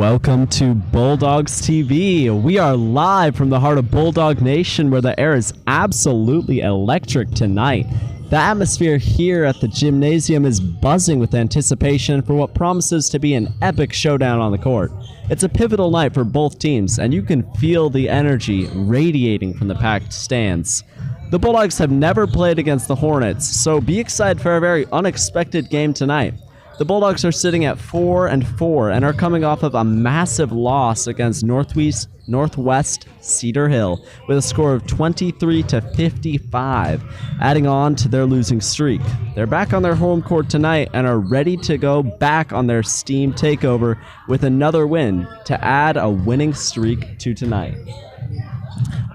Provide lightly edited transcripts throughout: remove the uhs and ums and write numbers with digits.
Welcome to Bulldogs TV. We are live from the heart of Bulldog Nation, where the air is absolutely electric tonight. The atmosphere here at the gymnasium is buzzing with anticipation for what promises to be an epic showdown on the court. It's a pivotal night for both teams, and you can feel the energy radiating from the packed stands. The Bulldogs have never played against the Hornets, so be excited for a very unexpected game tonight. The Bulldogs are sitting at 4-4 and are coming off of a massive loss against Northwest Cedar Hill with a score of 23-55, adding on to their losing streak. They're back on their home court tonight and are ready to go back on their steam takeover with another win to add a winning streak to tonight.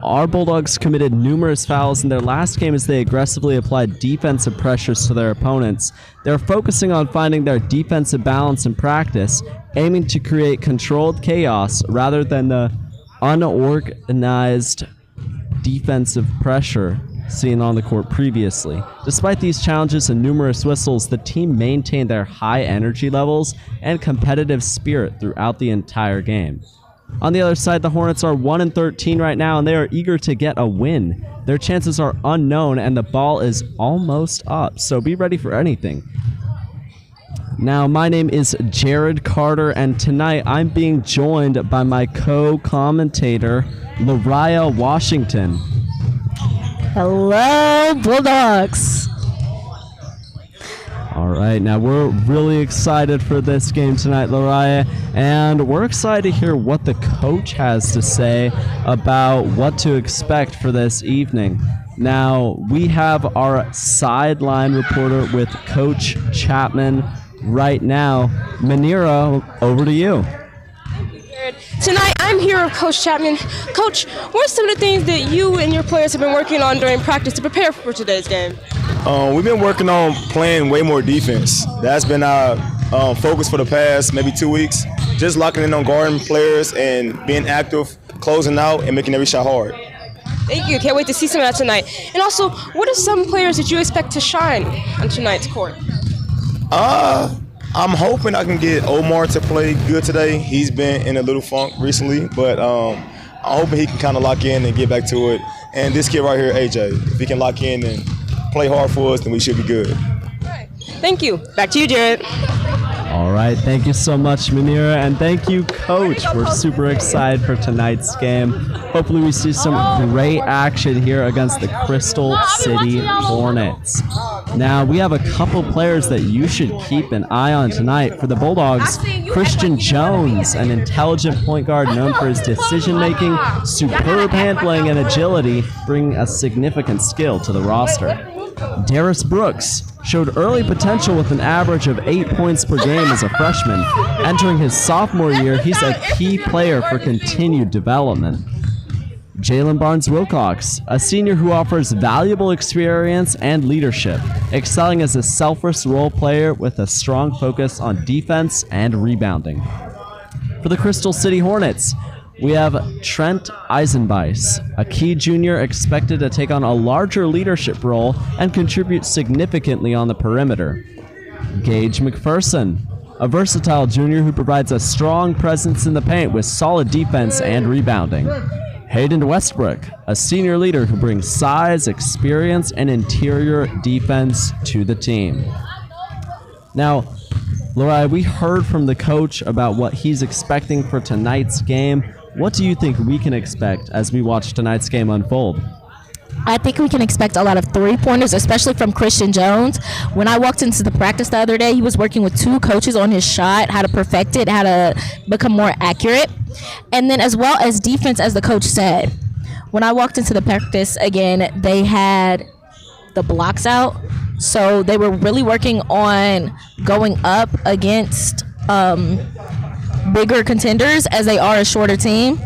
Our Bulldogs committed numerous fouls in their last game as they aggressively applied defensive pressures to their opponents. They're focusing on finding their defensive balance in practice, aiming to create controlled chaos rather than the unorganized defensive pressure seen on the court previously. Despite these challenges and numerous whistles, the team maintained their high energy levels and competitive spirit throughout the entire game. On the other side, the Hornets are 1-13 right now, and they are eager to get a win. Their chances are unknown, and the ball is almost up, so be ready for anything. Now, my name is Jared Carter, and tonight I'm being joined by my co-commentator, Lariah Washington. Hello, Bulldogs. All right, now we're really excited for this game tonight, Lariah, and we're excited to hear what the coach has to say about what to expect for this evening. Now, we have our sideline reporter with Coach Chapman right now. Manira, over to you. Tonight, I'm here with Coach Chapman. Coach, what are some of the things that you and your players have been working on during practice to prepare for today's game? We've been working on playing way more defense. That's been our focus for the past maybe 2 weeks. Just locking in on guarding players and being active, closing out, and making every shot hard. Thank you. Can't wait to see some of that tonight. And also, what are some players that you expect to shine on tonight's court? I'm hoping I can get Omar to play good today. He's been in a little funk recently, but I'm hoping he can kind of lock in and get back to it. And this kid right here, AJ, if he can lock in and play hard for us, then we should be good. All right. Thank you. Back to you, Jared. All right, thank you so much, Manira, and thank you, Coach. We're super excited for tonight's game. Hopefully we see some great action here against the Crystal City Hornets. Now, we have a couple players that you should keep an eye on tonight. For the Bulldogs, Christian Jones, an intelligent point guard known for his decision-making, superb handling, and agility, bring a significant skill to the roster. Darius Brooks showed early potential with an average of 8 points per game as a freshman. Entering his sophomore year, he's a key player for continued development. Jalen Barnes-Wilcox, a senior who offers valuable experience and leadership, excelling as a selfless role player with a strong focus on defense and rebounding. For the Crystal City Hornets, we have Trent Eisenbeis, a key junior expected to take on a larger leadership role and contribute significantly on the perimeter. Gage McPherson, a versatile junior who provides a strong presence in the paint with solid defense and rebounding. Hayden Westbrook, a senior leader who brings size, experience, and interior defense to the team. Now, Laura, we heard from the coach about what he's expecting for tonight's game. What do you think we can expect as we watch tonight's game unfold? I think we can expect a lot of three-pointers, especially from Christian Jones. When I walked into the practice the other day, he was working with two coaches on his shot, how to perfect it, how to become more accurate. And then as well as defense, as the coach said. When I walked into the practice, again, they had the blocks out. So they were really working on going up against bigger contenders as they are a shorter team.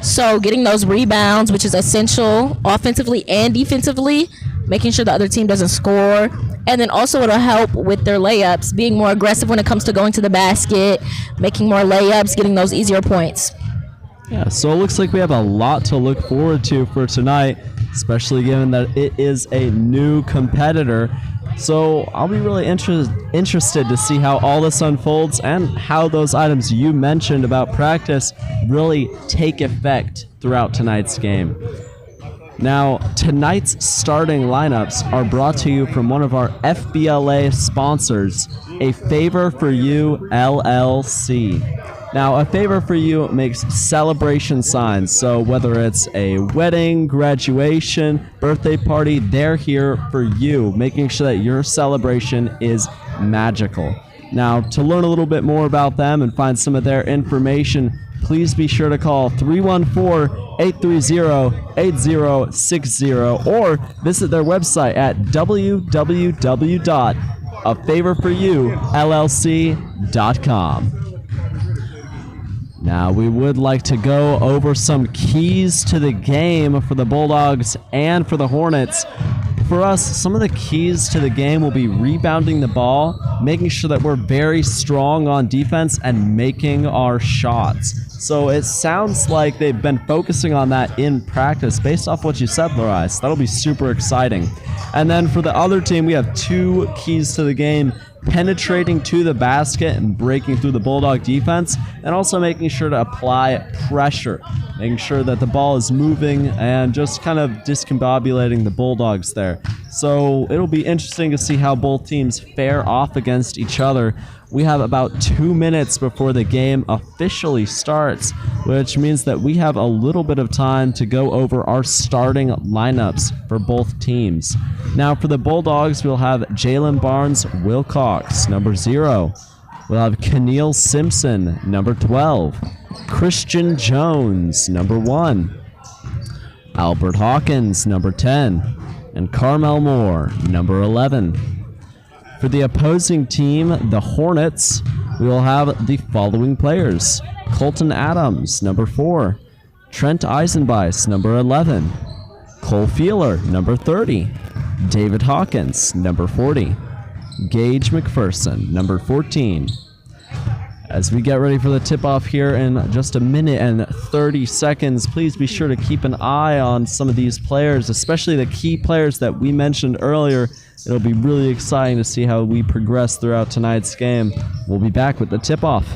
So getting those rebounds, which is essential offensively and defensively, making sure the other team doesn't score. And then also it'll help with their layups, being more aggressive when it comes to going to the basket, making more layups, getting those easier points. Yeah, so it looks like we have a lot to look forward to for tonight, especially given that it is a new competitor. So I'll be really interested to see how all this unfolds and how those items you mentioned about practice really take effect throughout tonight's game. Now, tonight's starting lineups are brought to you from one of our FBLA sponsors, A Favor for You LLC. Now, A Favor for You makes celebration signs, so whether it's a wedding, graduation, birthday party, they're here for you, making sure that your celebration is magical. Now, to learn a little bit more about them and find some of their information, please be sure to call 314-830-8060 or visit their website at www.afavorforUllc.com. Now, we would like to go over some keys to the game for the Bulldogs and for the Hornets. For us, some of the keys to the game will be rebounding the ball, making sure that we're very strong on defense, and making our shots. So it sounds like they've been focusing on that in practice based off what you said, Lerai. So that'll be super exciting. And then for the other team, we have 2 keys to the game: penetrating to the basket and breaking through the Bulldog defense, and also making sure to apply pressure, making sure that the ball is moving and just kind of discombobulating the Bulldogs there. So it'll be interesting to see how both teams fare off against each other. We have about 2 minutes before the game officially starts, which means that we have a little bit of time to go over our starting lineups for both teams. Now, for the Bulldogs, we'll have Jalen Barnes Wilcox, number 0. We'll have Keneal Simpson, number 12. Christian Jones, number 1. Albert Hawkins, number 10. And Carmel Moore, number 11. For the opposing team, the Hornets, we will have the following players: Colton Adams, number 4. Trent Eisenbeis, number 11. Cole Feeler, number 30. David Hawkins, number 40. Gage McPherson, number 14. As we get ready for the tip-off here in just a minute and 30 seconds, please be sure to keep an eye on some of these players, especially the key players that we mentioned earlier. It'll be really exciting to see how we progress throughout tonight's game. We'll be back with the tip-off.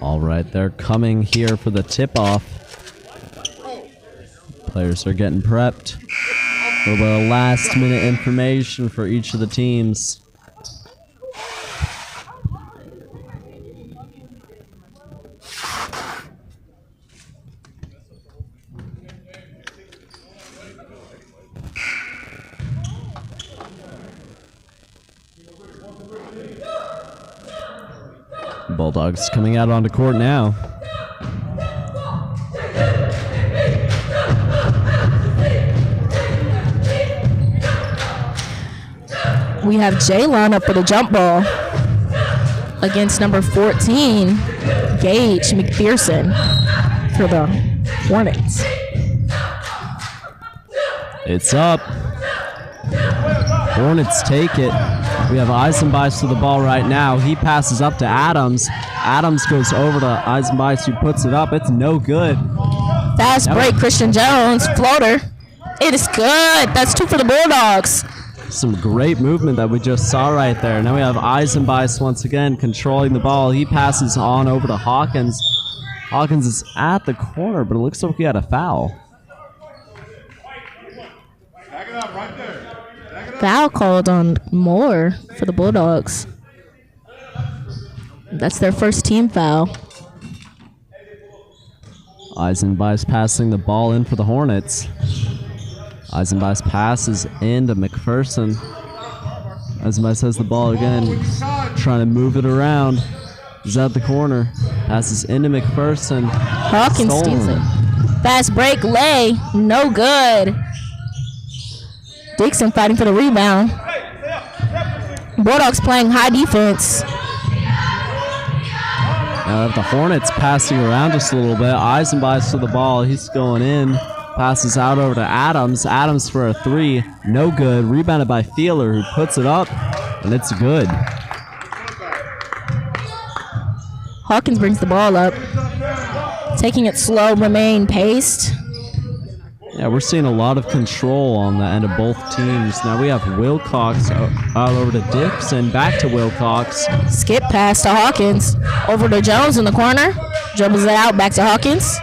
All right, they're coming here for the tip-off. Players are getting prepped. A little bit of last-minute information for each of the teams. Bulldogs coming out onto court now. We have Jalen up for the jump ball against number 14, Gage McPherson for the Hornets. It's up. Hornets take it. We have Eisenbeis to the ball right now. He passes up to Adams. Adams goes over to Eisenbeis, who puts it up. It's no good. Fast break, Christian Jones, floater. It is good. That's 2 for the Bulldogs. Some great movement that we just saw right there. Now we have Eisenbeis once again controlling the ball. He passes on over to Hawkins. Hawkins is at the corner, but it looks like he had a foul. Foul called on Moore for the Bulldogs. That's their first team foul. Eisenbeis passing the ball in for the Hornets. Eisenbeis passes into McPherson. Eisenbeis has the ball again, trying to move it around. He's at the corner. Passes into McPherson. Hawkins steals it. Fast break, lay. No good. Dixon fighting for the rebound. Bulldogs playing high defense. Now we have the Hornets passing around just a little bit. Eisenbeis to the ball. He's going in. Passes out over to Adams. Adams for a three. No good. Rebounded by Feeler, who puts it up, and it's good. Hawkins brings the ball up. Taking it slow, remain paced. Yeah, we're seeing a lot of control on the end of both teams. Now we have Wilcox out over to Dixon. Back to Wilcox. Skip pass to Hawkins. Over to Jones in the corner. Dribbles it out. Back to Hawkins.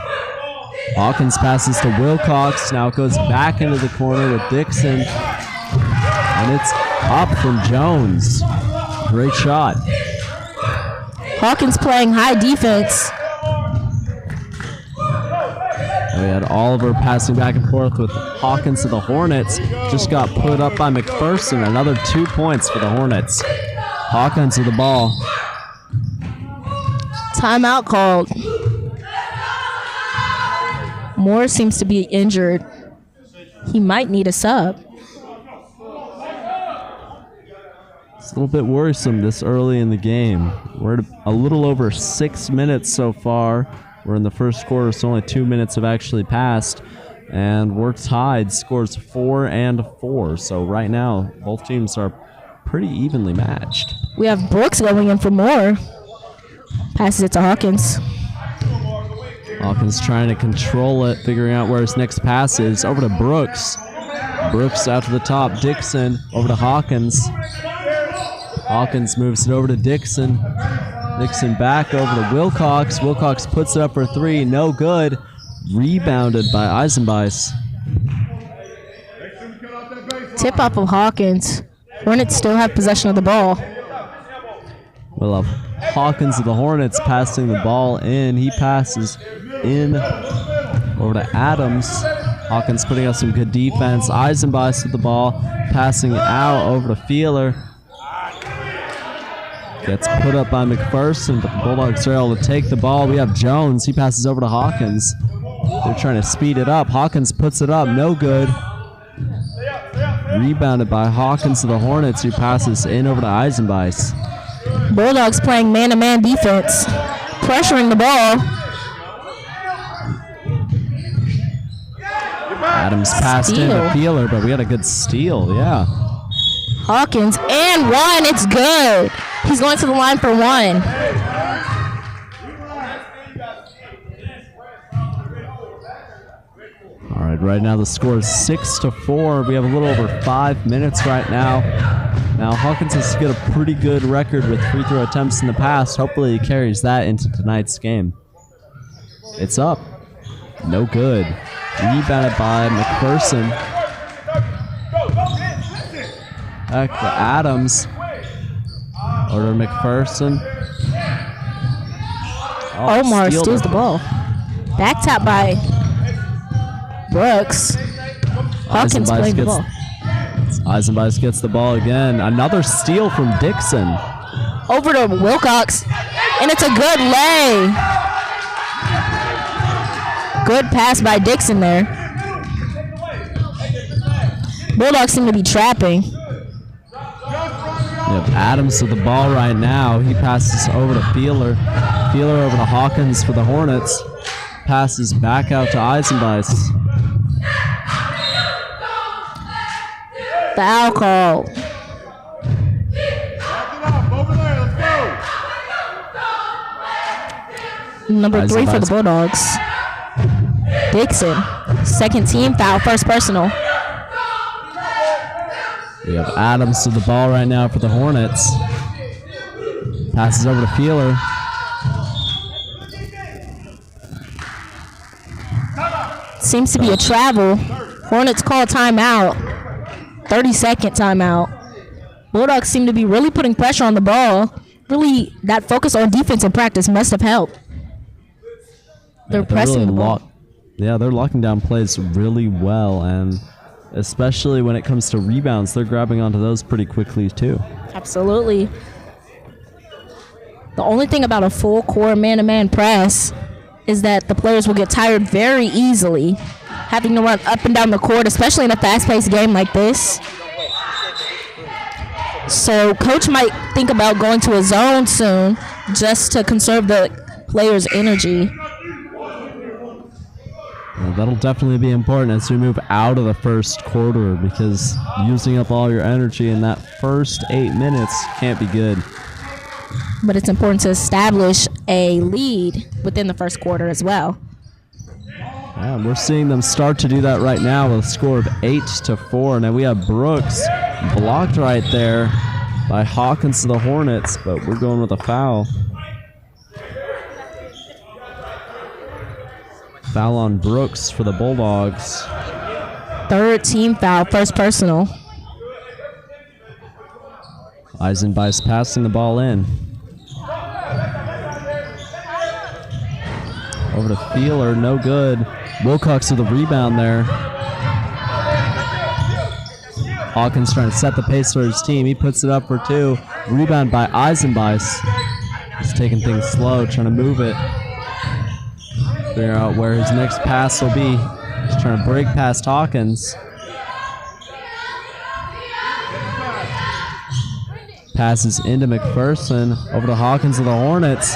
Hawkins passes to Wilcox. Now it goes back into the corner with Dixon. And it's up from Jones. Great shot. Hawkins playing high defense. We had Oliver passing back and forth with Hawkins to the Hornets. Just got put up by McPherson. Another 2 points for the Hornets. Hawkins to the ball. Timeout called. Moore seems to be injured. He might need a sub. It's a little bit worrisome this early in the game. We're at a little over 6 minutes so far. We're in the first quarter, so only 2 minutes have actually passed. And we're tied, scores 4 and 4. So right now, both teams are pretty evenly matched. We have Brooks going in for Moore. Passes it to Hawkins. Hawkins trying to control it, figuring out where his next pass is. Over to Brooks. Brooks out to the top. Dixon over to Hawkins. Hawkins moves it over to Dixon. Dixon back over to Wilcox. Wilcox puts it up for three. No good. Rebounded by Eisenbeis. Tip off of Hawkins. Hornets still have possession of the ball. We'll have Hawkins of the Hornets passing the ball in. He passes in over to Adams. Hawkins putting up some good defense. Eisenbeis with the ball, passing out over to Feeler. Gets put up by McPherson, but the Bulldogs are able to take the ball. We have Jones. He passes over to Hawkins. They're trying to speed it up. Hawkins puts it up. No good. Rebounded by Hawkins to the Hornets, who passes in over to Eisenbeis. Bulldogs playing man-to-man defense. Pressuring the ball. Adams passed in to Feeler, but we had a good steal, yeah. Hawkins and one. It's good. He's going to the line for one. All right, right now the score is 6-4. We have a little over 5 minutes right now. Now Hawkins has got a pretty good record with free throw attempts in the past. Hopefully he carries that into tonight's game. It's up. No good. Rebounded by McPherson. Back to Adams. Over to McPherson. Omar steals the ball. Back tap by Brooks. Hawkins playing the ball. Eisenbeis gets the ball again. Another steal from Dixon. Over to Wilcox. And it's a good lay. Good pass by Dixon there. Bulldogs seem to be trapping. We have Adams with the ball right now. He passes over to Feeler. Feeler over to Hawkins for the Hornets. Passes back out to Eisenbeis. Foul call. Number 3 for the Bulldogs. Dixon. Second team foul, first personal. We have Adams to the ball right now for the Hornets. Passes over to Feeler. Seems to be a travel. Hornets call timeout. 30-second timeout. Bulldogs seem to be really putting pressure on the ball. Really, that focus on defense in practice must have helped. They're pressing really the ball. They're locking down plays really well, and especially when it comes to rebounds, they're grabbing onto those pretty quickly too. Absolutely. The only thing about a full core man-to-man press is that the players will get tired very easily, having to run up and down the court, especially in a fast-paced game like this. So coach might think about going to a zone soon just to conserve the players' energy. Well, that'll definitely be important as we move out of the first quarter, because using up all your energy in that first 8 minutes can't be good. But it's important to establish a lead within the first quarter as well. Yeah, we're seeing them start to do that right now with a score of 8-4. Now we have Brooks blocked right there by Hawkins to the Hornets, but we're going with a foul. Foul on Brooks for the Bulldogs. Third team foul, first personal. Eisenbeis passing the ball in. Over to Feeler, no good. Wilcox with a rebound there. Hawkins trying to set the pace for his team. He puts it up for 2. Rebound by Eisenbeis. He's taking things slow, trying to move it. Figure out where his next pass will be. He's trying to break past Hawkins. Passes into McPherson. Over to Hawkins of the Hornets.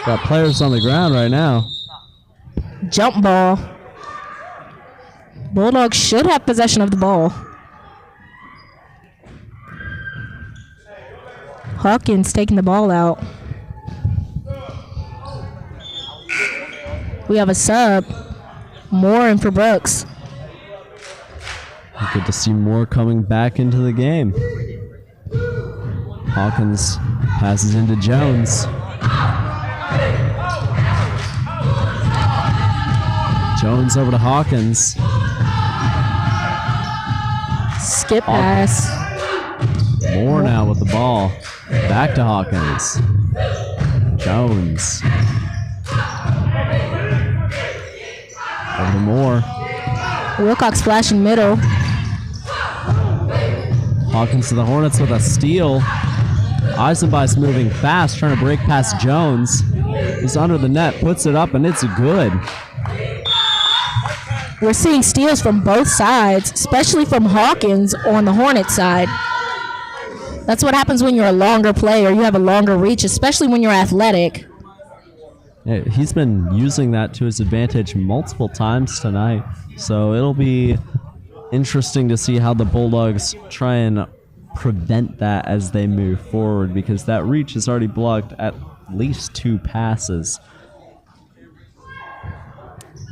Got players on the ground right now. Jump ball. Bulldogs should have possession of the ball. Hawkins taking the ball out. We have a sub. Moore in for Brooks. Good to see Moore coming back into the game. Hawkins passes into Jones. Jones over to Hawkins. Skip pass. Moore now with the ball. Back to Hawkins. Jones. Over to Moore. Wilcox flashing middle. Hawkins to the Hornets with a steal. Eisenbeis moving fast, trying to break past Jones. He's under the net, puts it up, and it's good. We're seeing steals from both sides, especially from Hawkins on the Hornets side. That's what happens when you're a longer player. You have a longer reach, especially when you're athletic. Yeah, he's been using that to his advantage multiple times tonight. So it'll be interesting to see how the Bulldogs try and prevent that as they move forward, because that reach has already blocked at least 2 passes.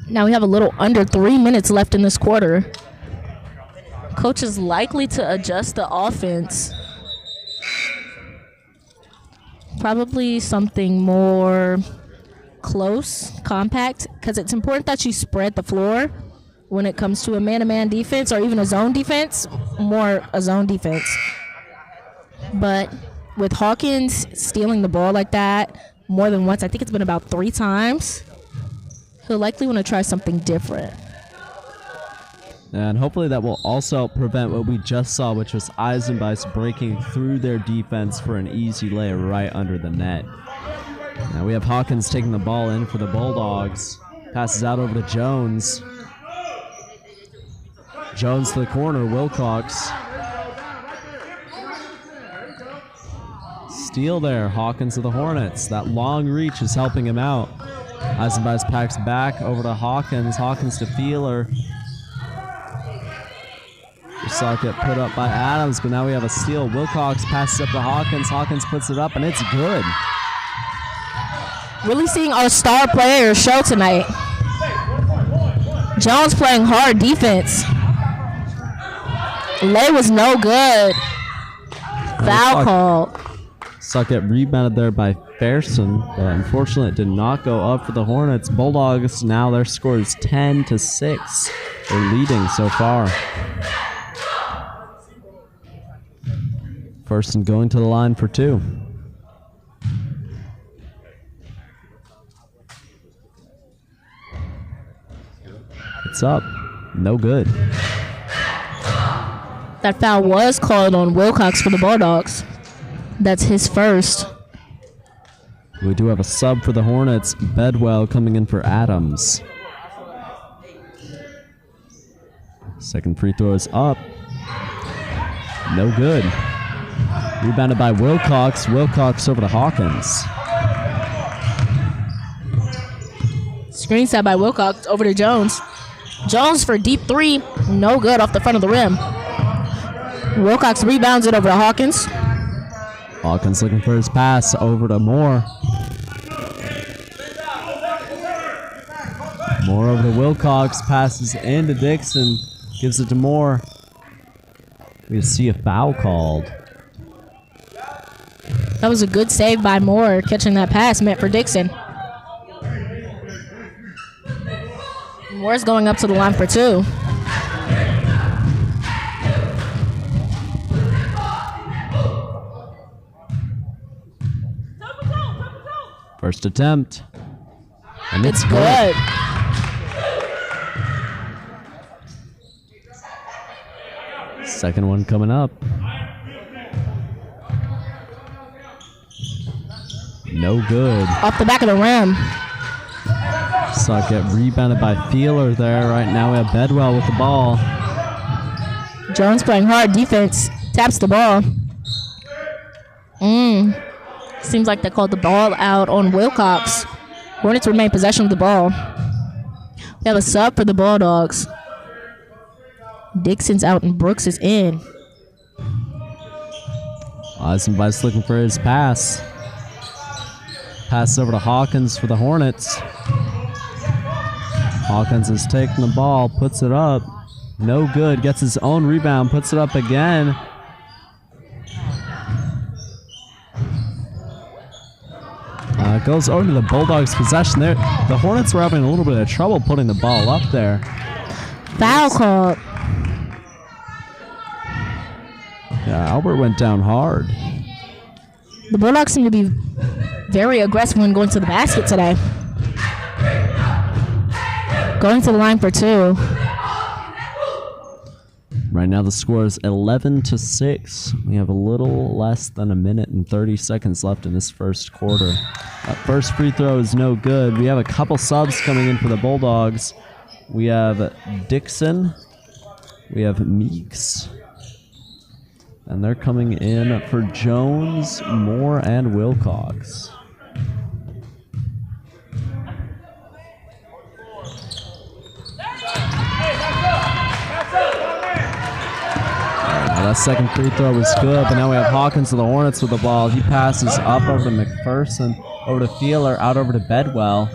Now we have a little under 3 minutes left in this quarter. Coach is likely to adjust the offense. Probably something more close, compact, because it's important that you spread the floor when it comes to a man-to-man defense or even a zone defense, more a zone defense. But with Hawkins stealing the ball like that more than once, I think it's been about 3 times, he'll likely want to try something different. And hopefully that will also prevent what we just saw, which was Eisenbeis breaking through their defense for an easy lay right under the net. Now we have Hawkins taking the ball in for the Bulldogs. Passes out over to Jones. Jones to the corner, Wilcox. Steal there, Hawkins to the Hornets. That long reach is helping him out. Eisenbeis packs back over to Hawkins. Hawkins to Feeler. We saw it get put up by Adams, but now we have a steal. Wilcox passes up to Hawkins. Hawkins puts it up, and it's good. Really seeing our star players show tonight. Jones playing hard defense. Lay was no good. Foul call. Saw it get rebounded there by Fairson, but unfortunately it did not go up for the Hornets. Bulldogs, now their score is 10-6. They're leading so far. Fairson going to the line for 2. It's up. No good. That foul was called on Wilcox for the Bulldogs. That's his first. We do have a sub for the Hornets. Bedwell coming in for Adams. Second free throw is up. No good. Rebounded by Wilcox. Wilcox over to Hawkins. Screen set by Wilcox over to Jones. Jones for deep 3. No good off the front of the rim. Wilcox rebounds it over to Hawkins. Hawkins looking for his pass over to Moore. Moore over to Wilcox. Passes into Dixon. Gives it to Moore. We see a foul called. That was a good save by Moore, catching that pass meant for Dixon. Moore's going up to the line for 2. First attempt. And it's Good. Second one coming up. No good. Off the back of the rim. Saw it get rebounded by Feeler there. Right now we have Bedwell with the ball. Jones playing hard defense. Taps the ball. Seems like they called the ball out on Wilcox. Hornets remain possession of the ball. We have a sub for the Bulldogs. Dixon's out and Brooks is in. Eisenbeiss looking for his pass. Pass over to Hawkins for the Hornets. Hawkins is taking the ball, puts it up. No good. Gets his own rebound, puts it up again. Goes over to the Bulldogs' possession there. The Hornets were having a little bit of trouble putting the ball up there. Foul call. Yeah, Albert went down hard. The Bulldogs seem to be very aggressive when going to the basket today. Going to the line for 2. Right now the score is 11-6. We have a little less than a minute and 30 seconds left in this first quarter. First free throw is no good. We have a couple subs coming in for the Bulldogs. We have Dixon. We have Meeks. And they're coming in for Jones, Moore, and Wilcox. That second free throw was good, but now we have Hawkins to the Hornets with the ball. He passes up over to McPherson, over to Feeler, out over to Bedwell.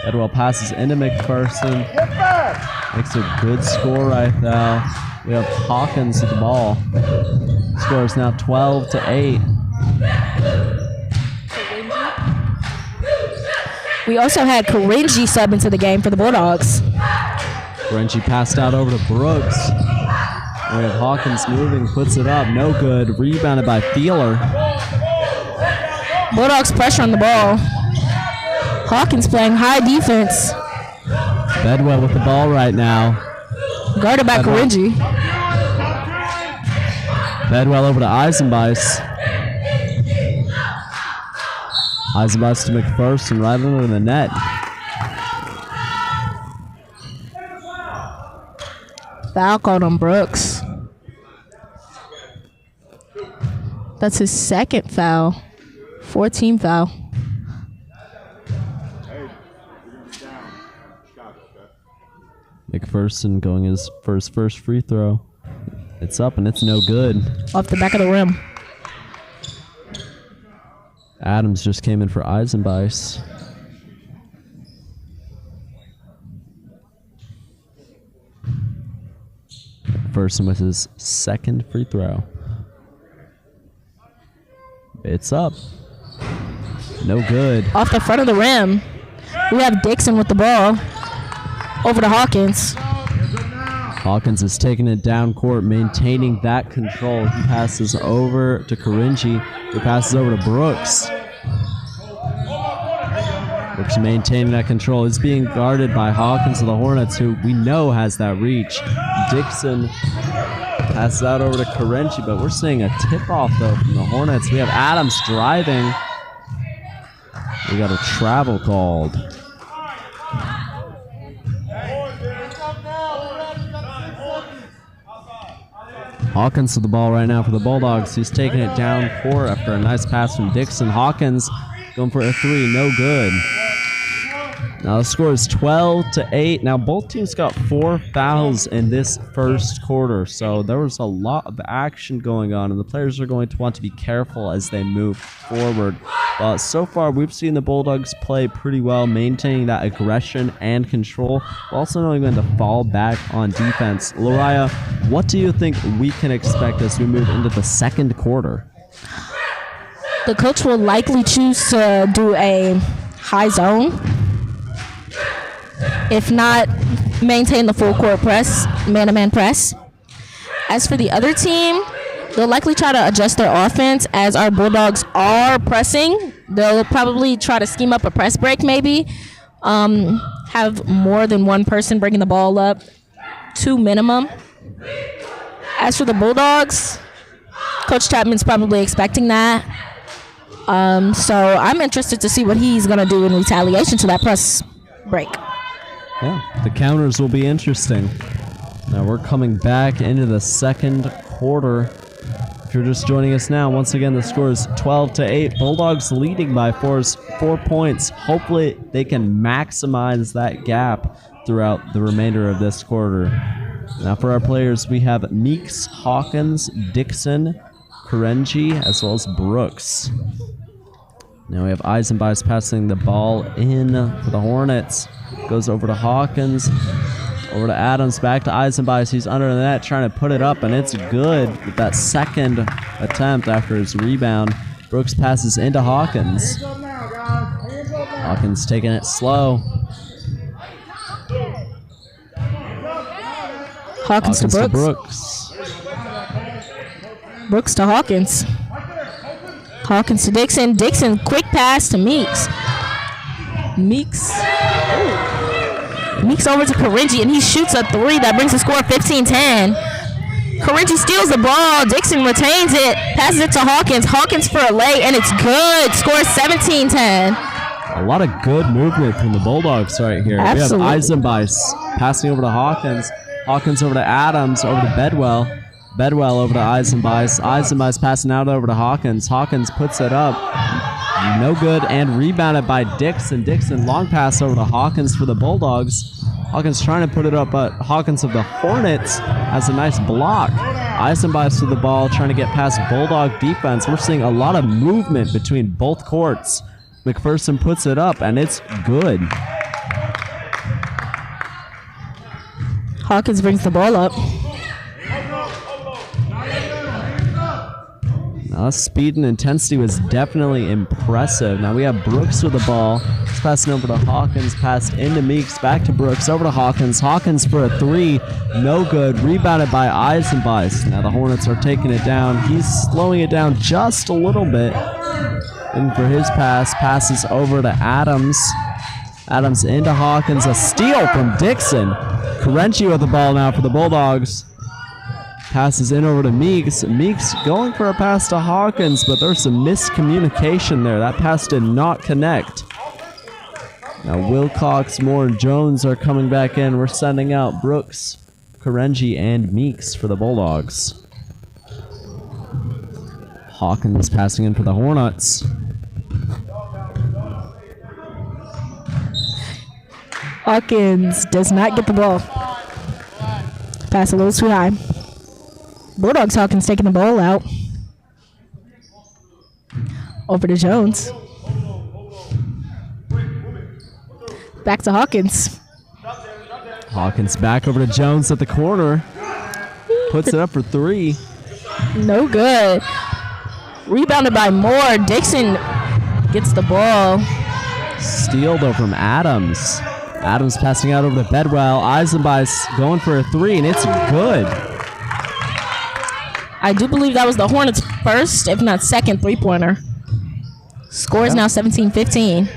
Bedwell passes into McPherson. Makes a good score right now. We have Hawkins with the ball. Score is now 12-8. We also had Karinji sub into the game for the Bulldogs. Karinji passed out over to Brooks. We have Hawkins moving, puts it up, no good. Rebounded by Feeler. Bulldogs pressure on the ball. Hawkins playing high defense. Bedwell with the ball right now. Guarded by Karinji. Bedwell over to Eisenbeiss. Eisenbeiss to McPherson right under the net. Foul called on Brooks. That's his second foul. 14 foul. McPherson going his first free throw. It's up and it's no good. Off the back of the rim. Adams just came in for Eisenbeiss. McPherson with his second free throw. It's up. No good. Off the front of the rim, we have Dixon with the ball. Over to Hawkins. Hawkins is taking it down court, maintaining that control. He passes over to Karinji, who passes over to Brooks. Brooks maintaining that control. He's being guarded by Hawkins of the Hornets, who we know has that reach. Dixon passes out over to Karinji, but we're seeing a tip-off, though, from the Hornets. We have Adams driving. We got a travel called. Hawkins to the ball right now for the Bulldogs. He's taking it down court after a nice pass from Dixon. Hawkins going for a three, no good. Now the score is 12-8. Now both teams got 4 fouls in this first quarter, so there was a lot of action going on, and the players are going to want to be careful as they move forward. But so far, we've seen the Bulldogs play pretty well, maintaining that aggression and control, while also knowing when to fall back on defense. Lariah, what do you think we can expect as we move into the second quarter? The coach will likely choose to do a high zone. If not, maintain the full court press, man-to-man press. As for the other team, they'll likely try to adjust their offense as our Bulldogs are pressing. They'll probably try to scheme up a press break maybe. Have more than one person bringing the ball up, 2 minimum. As for the Bulldogs, Coach Chapman's probably expecting that. So I'm interested to see what he's going to do in retaliation to that press break. Yeah, the counters will be interesting. Now we're coming back into the second quarter. If you're just joining us now, once again, the score is 12-8. Bulldogs leading by 4 points. Hopefully they can maximize that gap throughout the remainder of this quarter. Now for our players, we have Meeks, Hawkins, Dixon, Karenji, as well as Brooks. Now we have Eisenbeis passing the ball in for the Hornets. Goes over to Hawkins, over to Adams, back to Eisenbeis. He's under the net trying to put it up, and it's good with that second attempt after his rebound. Brooks passes into Hawkins. Hawkins taking it slow. Hawkins to Brooks. Brooks to Hawkins. Hawkins to Dixon. Dixon, quick pass to Meeks. Meeks over to Karinji, and he shoots a three that brings the score 15-10. Karinji steals the ball. Dixon retains it, passes it to Hawkins. Hawkins for a lay, and it's good. Score 17-10. A lot of good movement from the Bulldogs right here. Absolutely. We have Eisenbeis passing over to Hawkins. Hawkins over to Adams, over to Bedwell. Bedwell over to Eisenbeis. Eisenbeis passing out over to Hawkins. Hawkins puts it up. No good, and rebounded by Dixon. Dixon, long pass over to Hawkins for the Bulldogs. Hawkins trying to put it up, but Hawkins of the Hornets has a nice block. Eisenbeis with the ball, trying to get past Bulldog defense. We're seeing a lot of movement between both courts. McPherson puts it up, and it's good. Hawkins brings the ball up. Speed and intensity was definitely impressive. Now we have Brooks with the ball. He's passing over to Hawkins, passed into Meeks, back to Brooks, over to Hawkins. Hawkins for a three, no good. Rebounded by Eisenbeis. Now the Hornets are taking it down. He's slowing it down just a little bit. And for his pass, passes over to Adams. Adams into Hawkins, a steal from Dixon. Karenchi with the ball now for the Bulldogs. Passes in over to Meeks. Meeks going for a pass to Hawkins, but there's some miscommunication there. That pass did not connect. Now Wilcox, Moore, and Jones are coming back in. We're sending out Brooks, Karenji, and Meeks for the Bulldogs. Hawkins passing in for the Hornets. Hawkins does not get the ball. Pass a little too high. Bulldogs Hawkins taking the ball out. Over to Jones. Back to Hawkins. Hawkins back over to Jones at the corner. puts it up for 3. No good. Rebounded by Moore. Dixon gets the ball. Steal, though, from Adams. Adams passing out over to Bedwell. Eisenbeiss going for a 3, and it's good. I do believe that was the Hornets' first, if not second, three-pointer. Score is now 17-15.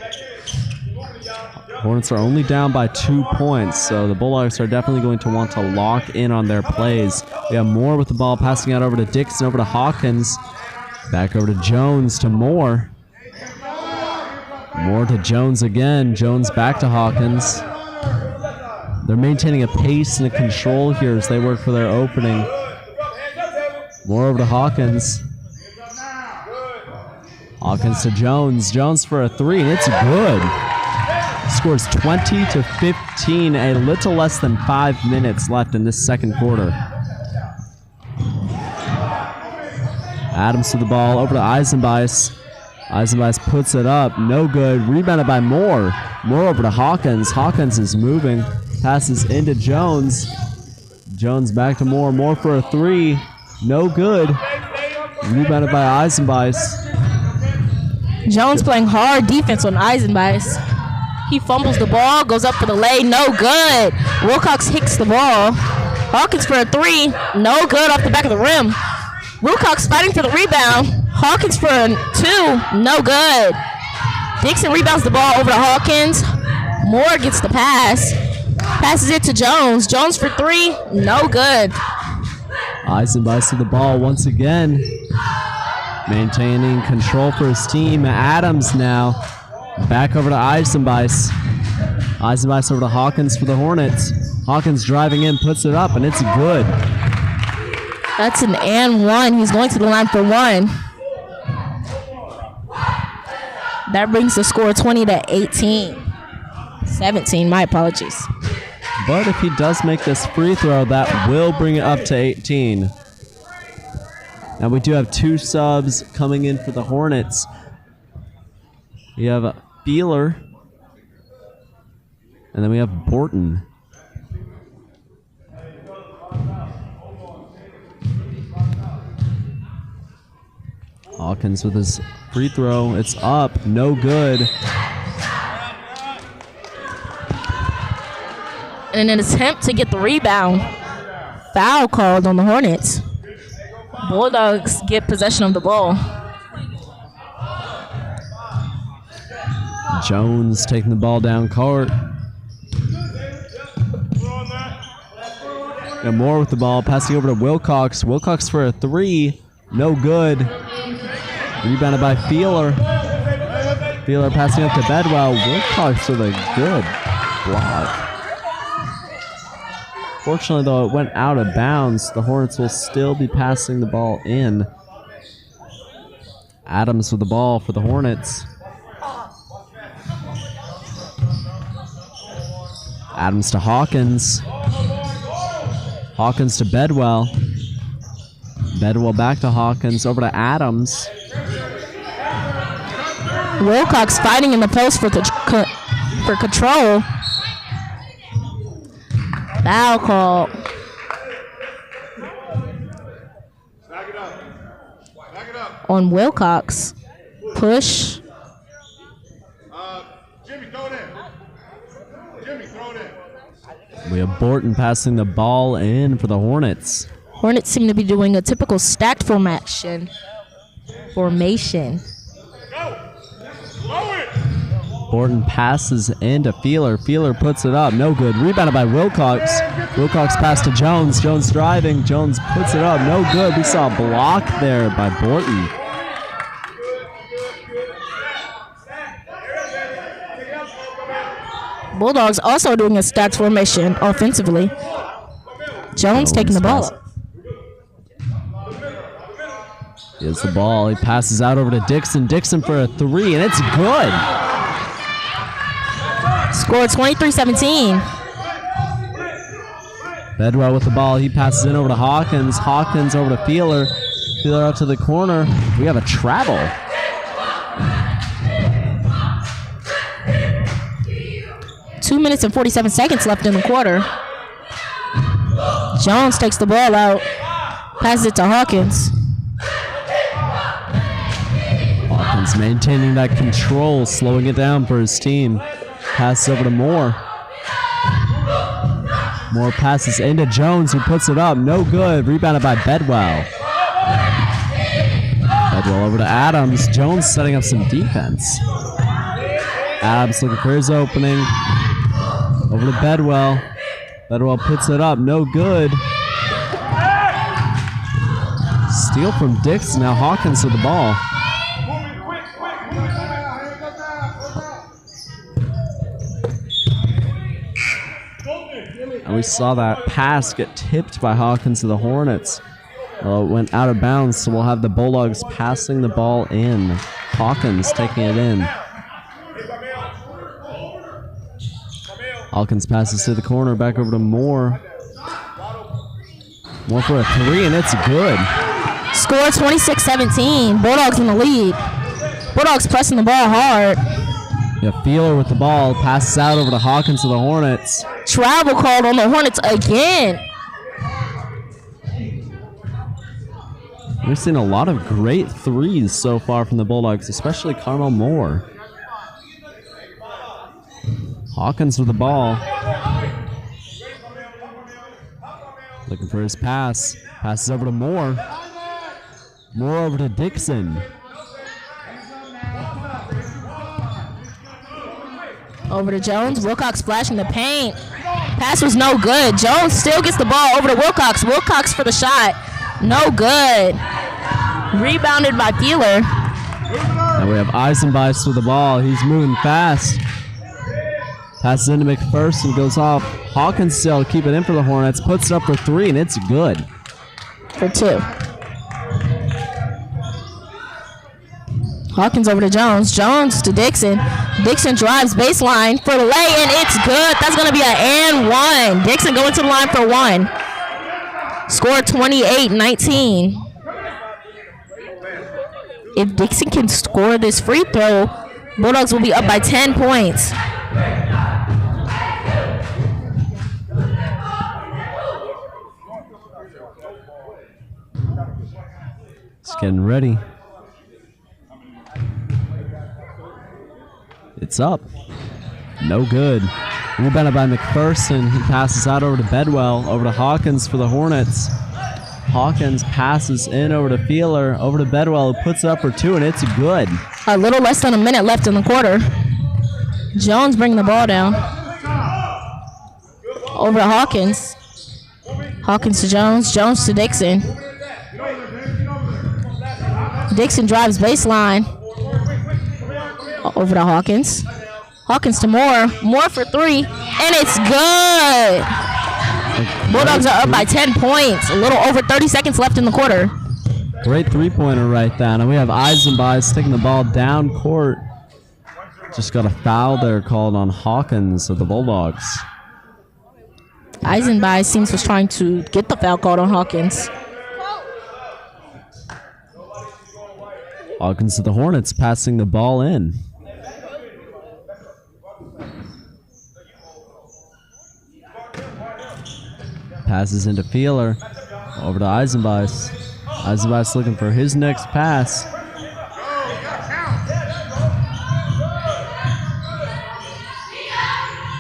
Hornets are only down by 2 points, so the Bulldogs are definitely going to want to lock in on their plays. We have Moore with the ball, passing out over to Dixon, over to Hawkins. Back over to Jones, to Moore. Moore to Jones again. Jones back to Hawkins. They're maintaining a pace and a control here as they work for their opening. Moore over to Hawkins. Hawkins to Jones. Jones for a 3, and it's good. Scores 20-15, a little less than 5 minutes left in this second quarter. Adams to the ball, over to Eisenbeiss. Eisenbeiss puts it up, no good. Rebounded by Moore. Moore over to Hawkins. Hawkins is moving, passes into Jones. Jones back to Moore. Moore for a 3, no good. Rebounded by Eisenbeiss. Jones playing hard defense on Eisenbeiss. He fumbles the ball, goes up for the lay, no good. Wilcox hits the ball. Hawkins for a 3, no good off the back of the rim. Wilcox fighting for the rebound. Hawkins for a 2, no good. Dixon rebounds the ball over to Hawkins. Moore gets the pass. Passes it to Jones. Jones for 3, no good. Eisenbeiss to the ball once again. Maintaining control for his team. Adams now. Back over to Eisenbeiss. Eisenbeiss over to Hawkins for the Hornets. Hawkins driving in, puts it up, and it's good. That's an and 1. He's going to the line for 1. That brings the score 20-18. 17, my apologies. But if he does make this free throw, that will bring it up to 18. Now we do have 2 subs coming in for the Hornets. We have Feeler, and then we have Borton. Hawkins with his free throw. It's up, no good. In an attempt to get the rebound, foul called on the Hornets. Bulldogs get possession of the ball. Jones taking the ball down court. And Moore with the ball, passing over to Wilcox. Wilcox for a 3, no good. Rebounded by Feeler. Feeler passing up to Bedwell. Wilcox with a good block. Fortunately, though, it went out of bounds. The Hornets will still be passing the ball in. Adams with the ball for the Hornets. Adams to Hawkins. Hawkins to Bedwell. Bedwell back to Hawkins. Over to Adams. Wilcox fighting in the post for control. Foul call. On Wilcox. Push. Jimmy, throw it in. Jimmy, throw it in. We have Borton passing the ball in for the Hornets. Hornets seem to be doing a typical stacked formation. Borton passes into Feeler. Feeler puts it up. No good. Rebounded by Wilcox. Wilcox pass to Jones. Jones driving. Jones puts it up. No good. We saw a block there by Borton. Bulldogs also doing a stacked formation offensively. Jones taking the ball up. Here's the ball. He passes out over to Dixon. Dixon for a 3, and it's good. Score 23-17. Bedwell with the ball. He passes in over to Hawkins. Hawkins over to Feeler. Feeler out to the corner. We have a travel. Two minutes and 47 seconds left in the quarter. Jones takes the ball out. Passes it to Hawkins. Hawkins maintaining that control, slowing it down for his team. Passes over to Moore. Moore passes into Jones, who puts it up. No good. Rebounded by Bedwell. Bedwell over to Adams. Jones setting up some defense. Adams looking for his opening. Over to Bedwell. Bedwell puts it up. No good. Steal from Dixon. Now Hawkins with the ball. And we saw that pass get tipped by Hawkins to the Hornets. Well, it went out of bounds, so we'll have the Bulldogs passing the ball in. Hawkins taking it in. Hawkins passes to the corner, back over to Moore. Moore for a three, and it's good. Score 26-17. Bulldogs in the lead. Bulldogs pressing the ball hard. Yeah, Feeler with the ball, passes out over to Hawkins to the Hornets. Travel called on the Hornets again. We've seen a lot of great threes so far from the Bulldogs, especially Carmel Moore. Hawkins with the ball. Looking for his pass. Passes over to Moore. Moore over to Dixon. Over to Jones. Wilcox splashing the paint. Pass was no good. Jones still gets the ball over to Wilcox. Wilcox for the shot. No good. Rebounded by Feeler. Now we have Eisenbeis with the ball. He's moving fast. Passes into McPherson, goes off. Hawkins still keep it in for the Hornets. Puts it up for three, and it's good. For two. Hawkins over to Jones. Jones to Dixon. Dixon drives baseline for the lay, and it's good. That's going to be an and one. Dixon going to the line for one. Score 28-19. If Dixon can score this free throw, Bulldogs will be up by 10 points. It's getting ready. It's up. No good. Rebounded by McPherson. He passes out over to Bedwell. Over to Hawkins for the Hornets. Hawkins passes in over to Feeler. Over to Bedwell, who puts it up for two, and it's good. A little less than a minute left in the quarter. Jones bringing the ball down. Over to Hawkins. Hawkins to Jones. Jones to Dixon. Dixon drives baseline. Over to Hawkins. Hawkins to Moore. Moore for three. And it's good. Bulldogs are up by 10 points. A little over 30 seconds left in the quarter. Great three-pointer right there. And we have Eisenbeis taking the ball down court. Just got a foul there called on Hawkins of the Bulldogs. Eisenbeis seems was trying to get the foul called on Hawkins. Hawkins to the Hornets, passing the ball in. Passes into Feeler. Over to Eisenbeis. Eisenbeis looking for his next pass.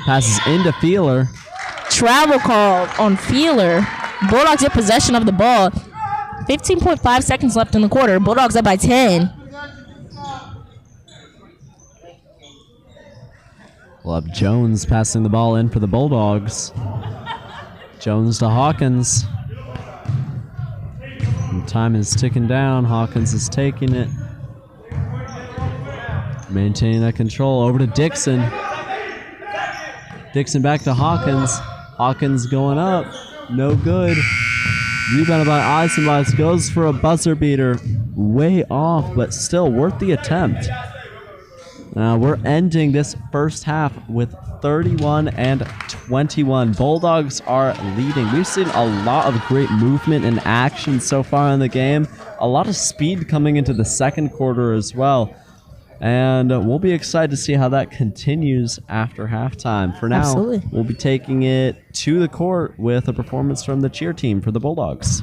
Passes into Feeler. Travel call on Feeler. Bulldogs get possession of the ball. 15.5 seconds left in the quarter. Bulldogs up by 10. We'll have Jones passing the ball in for the Bulldogs. Jones to Hawkins. And time is ticking down. Hawkins is taking it. Maintaining that control. Over to Dixon. Dixon back to Hawkins. Hawkins going up. No good. Rebounded by Eisenbeis. Goes for a buzzer beater. Way off, but still worth the attempt. Now we're ending this first half with 31-21. Bulldogs are leading. We've seen a lot of great movement and action so far in the game. A lot of speed coming into the second quarter as well. And we'll be excited to see how that continues after halftime. For now, Absolutely. We'll be taking it to the court with a performance from the cheer team for the Bulldogs.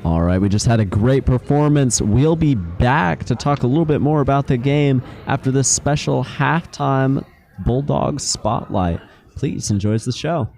All right, we just had a great performance. We'll be back to talk a little bit more about the game after this special halftime Bulldogs spotlight. Please enjoy the show.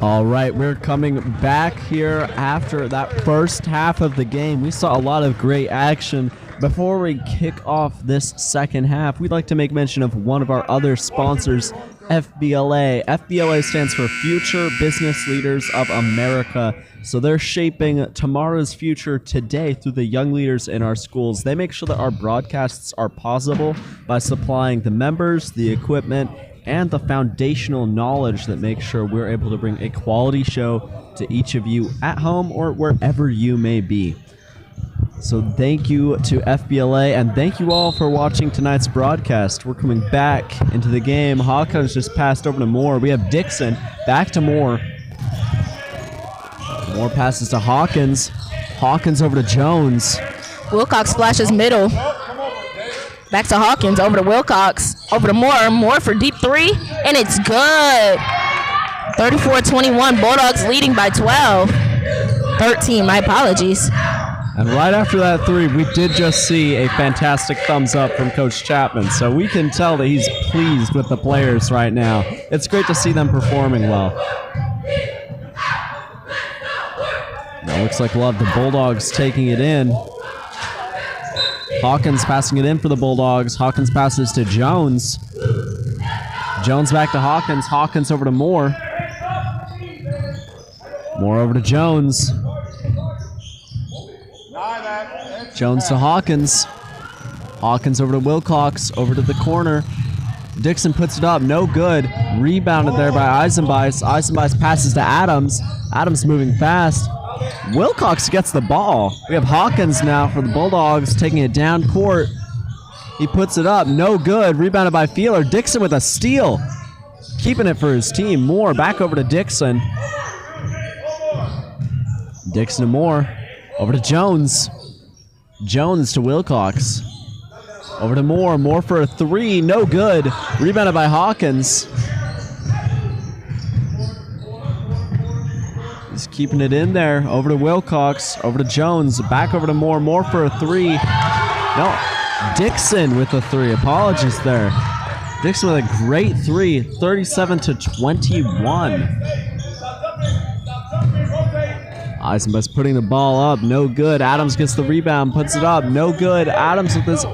All right, we're coming back here after that first half of the game. We saw a lot of great action. Before we kick off this second half, we'd like to make mention of one of our other sponsors, FBLA. FBLA stands for Future Business Leaders of America. So they're shaping tomorrow's future today through the young leaders in our schools. They make sure that our broadcasts are possible by supplying the members, the equipment, and the foundational knowledge that makes sure we're able to bring a quality show to each of you at home or wherever you may be. So thank you to FBLA, and thank you all for watching tonight's broadcast. We're coming back into the game. Hawkins just passed over to Moore. We have Dixon back to Moore. Moore passes to Hawkins. Hawkins over to Jones. Wilcox splashes middle. Back to Hawkins, over to Wilcox, over to Moore. Moore for deep three, and it's good. 34-21, Bulldogs leading by 12. 13, my apologies. And right after that three, we did just see a fantastic thumbs up from Coach Chapman. So we can tell that he's pleased with the players right now. It's great to see them performing well. Now looks like we'll have the Bulldogs taking it in. Hawkins passing it in for the Bulldogs. Hawkins passes to Jones. Jones back to Hawkins. Hawkins over to Moore. Moore over to Jones. Jones to Hawkins. Hawkins over to Wilcox. Over to the corner. Dixon puts it up. No good. Rebounded there by Eisenbeis. Eisenbeis passes to Adams. Adams moving fast. Wilcox gets the ball. We have Hawkins now for the Bulldogs taking it down court. He puts it up. No good. Rebounded by Feeler. Dixon with a steal. Keeping it for his team. Moore back over to Dixon. Dixon to Moore. Over to Jones. Jones to Wilcox. Over to Moore. Moore for a three. No good. Rebounded by Hawkins. He's keeping it in there. Over to Wilcox. Over to Jones. Back over to Moore. Moore for a three. No. Dixon with a three. Apologies there. Dixon with a great three. 37-21. Eisenbeis putting the ball up. No good. Adams gets the rebound. Puts it up. No good. Adams with his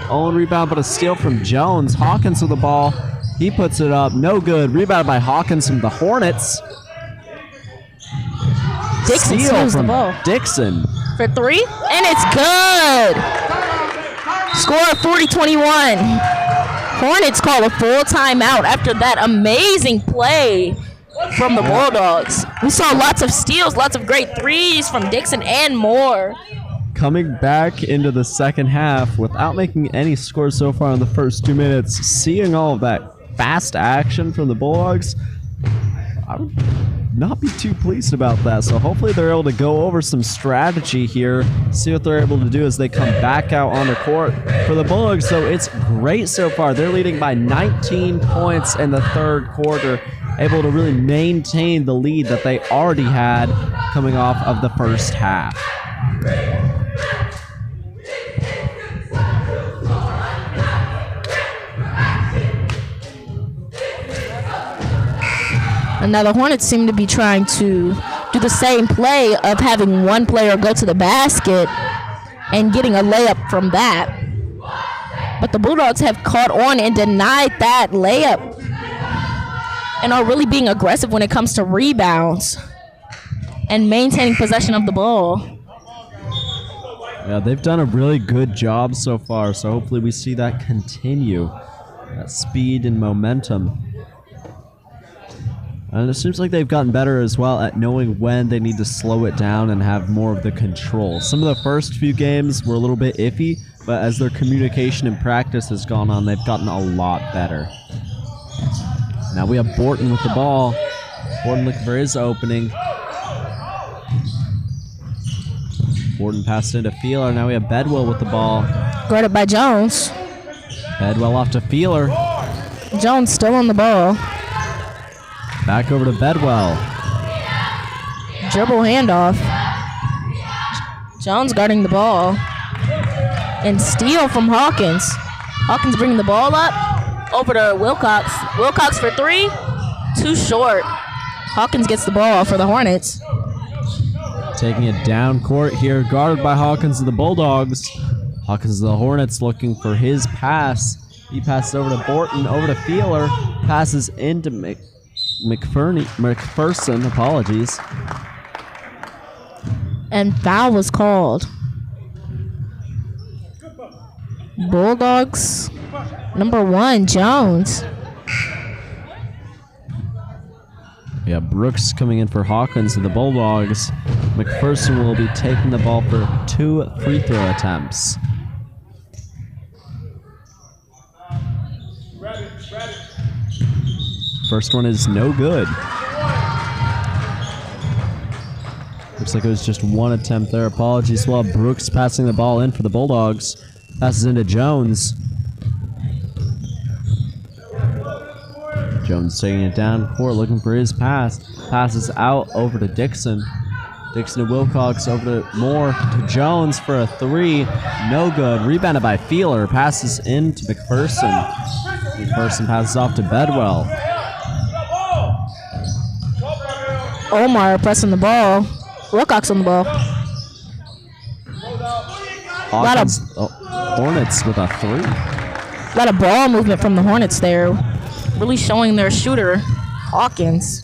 own rebound, but a steal from Jones. Hawkins with the ball. He puts it up. No good. Rebounded by Hawkins from the Hornets. Dixon steal from the ball. Dixon. For three, and it's good. Score 40-21. Hornets call a full timeout after that amazing play from the Bulldogs. We saw lots of steals, lots of great threes from Dixon and Moore. Coming back into the second half without making any scores so far in the first 2 minutes, seeing all of that fast action from the Bulldogs, I would not be too pleased about that. So hopefully they're able to go over some strategy here, see what they're able to do as they come back out on the court. For the Bulldogs, though, it's great so far. They're leading by 19 points in the third quarter, able to really maintain the lead that they already had coming off of the first half. And now the Hornets seem to be trying to do the same play of having one player go to the basket and getting a layup from that. But the Bulldogs have caught on and denied that layup and are really being aggressive when it comes to rebounds and maintaining possession of the ball. Yeah, they've done a really good job so far, so hopefully we see that continue, that speed and momentum. And it seems like they've gotten better as well at knowing when they need to slow it down and have more of the control. Some of the first few games were a little bit iffy, but as their communication and practice has gone on, they've gotten a lot better. Now we have Borton with the ball. Borton looking for his opening. Borton passed into Feeler. Now we have Bedwell with the ball. Guarded by Jones. Bedwell off to Feeler. Jones still on the ball. Back over to Bedwell. Dribble handoff. Jones guarding the ball. And steal from Hawkins. Hawkins bringing the ball up. Over to Wilcox. Wilcox for three. Too short. Hawkins gets the ball for the Hornets. Taking it down court here, guarded by Hawkins of the Bulldogs. Hawkins of the Hornets looking for his pass. He passes over to Borton, over to Feeler. Passes into McPherson, apologies. And foul was called. Bulldogs, number 1, Jones. Yeah, Brooks coming in for Hawkins of the Bulldogs. McPherson will be taking the ball for 2 free throw attempts. First one is no good. Looks like it was just 1 attempt there. Apologies. Well, Brooks passing the ball in for the Bulldogs. Passes into Jones. Jones taking it down court, looking for his pass. Passes out over to Dixon. Dixon to Wilcox, over to Moore, to Jones for a 3. No good. Rebounded by Feeler. Passes into McPherson. McPherson passes off to Bedwell. Omar pressing the ball. Wilcox on the ball. Hornets with a 3. A lot of ball movement from the Hornets there. Really showing their shooter, Hawkins.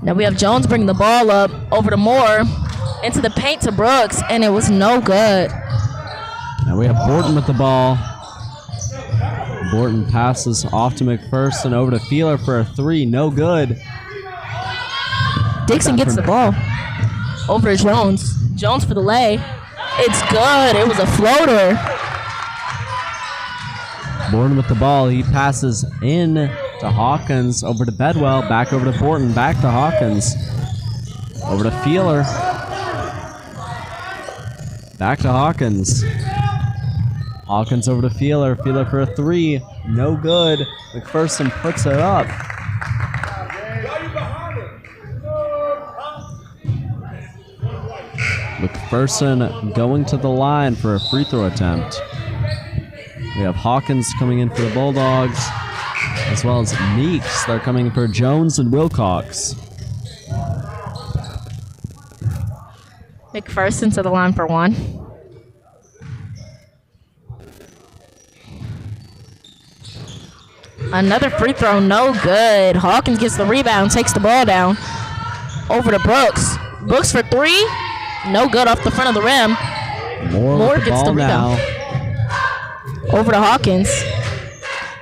Now we have Jones bringing the ball up over to Moore, into the paint to Brooks, and it was no good. Now we have Borton with the ball. Borton passes off to McPherson, over to Feeler for a 3, no good. Dixon gets the ball over to Jones. Jones for the lay. It's good. It was a floater. Borton with the ball. He passes in to Hawkins, over to Bedwell, back over to Borton, back to Hawkins. Over to Feeler. Back to Hawkins. Hawkins over to Feeler. Feeler for a 3. No good. McPherson puts it up. McPherson going to the line for a free throw attempt. We have Hawkins coming in for the Bulldogs, as well as Meeks. They're coming for Jones and Wilcox. McPherson to the line for 1. Another free throw, no good. Hawkins gets the rebound, takes the ball down. Over to Brooks. Brooks for 3. No good off the front of the rim. Moore gets the rebound. Now. Over to Hawkins.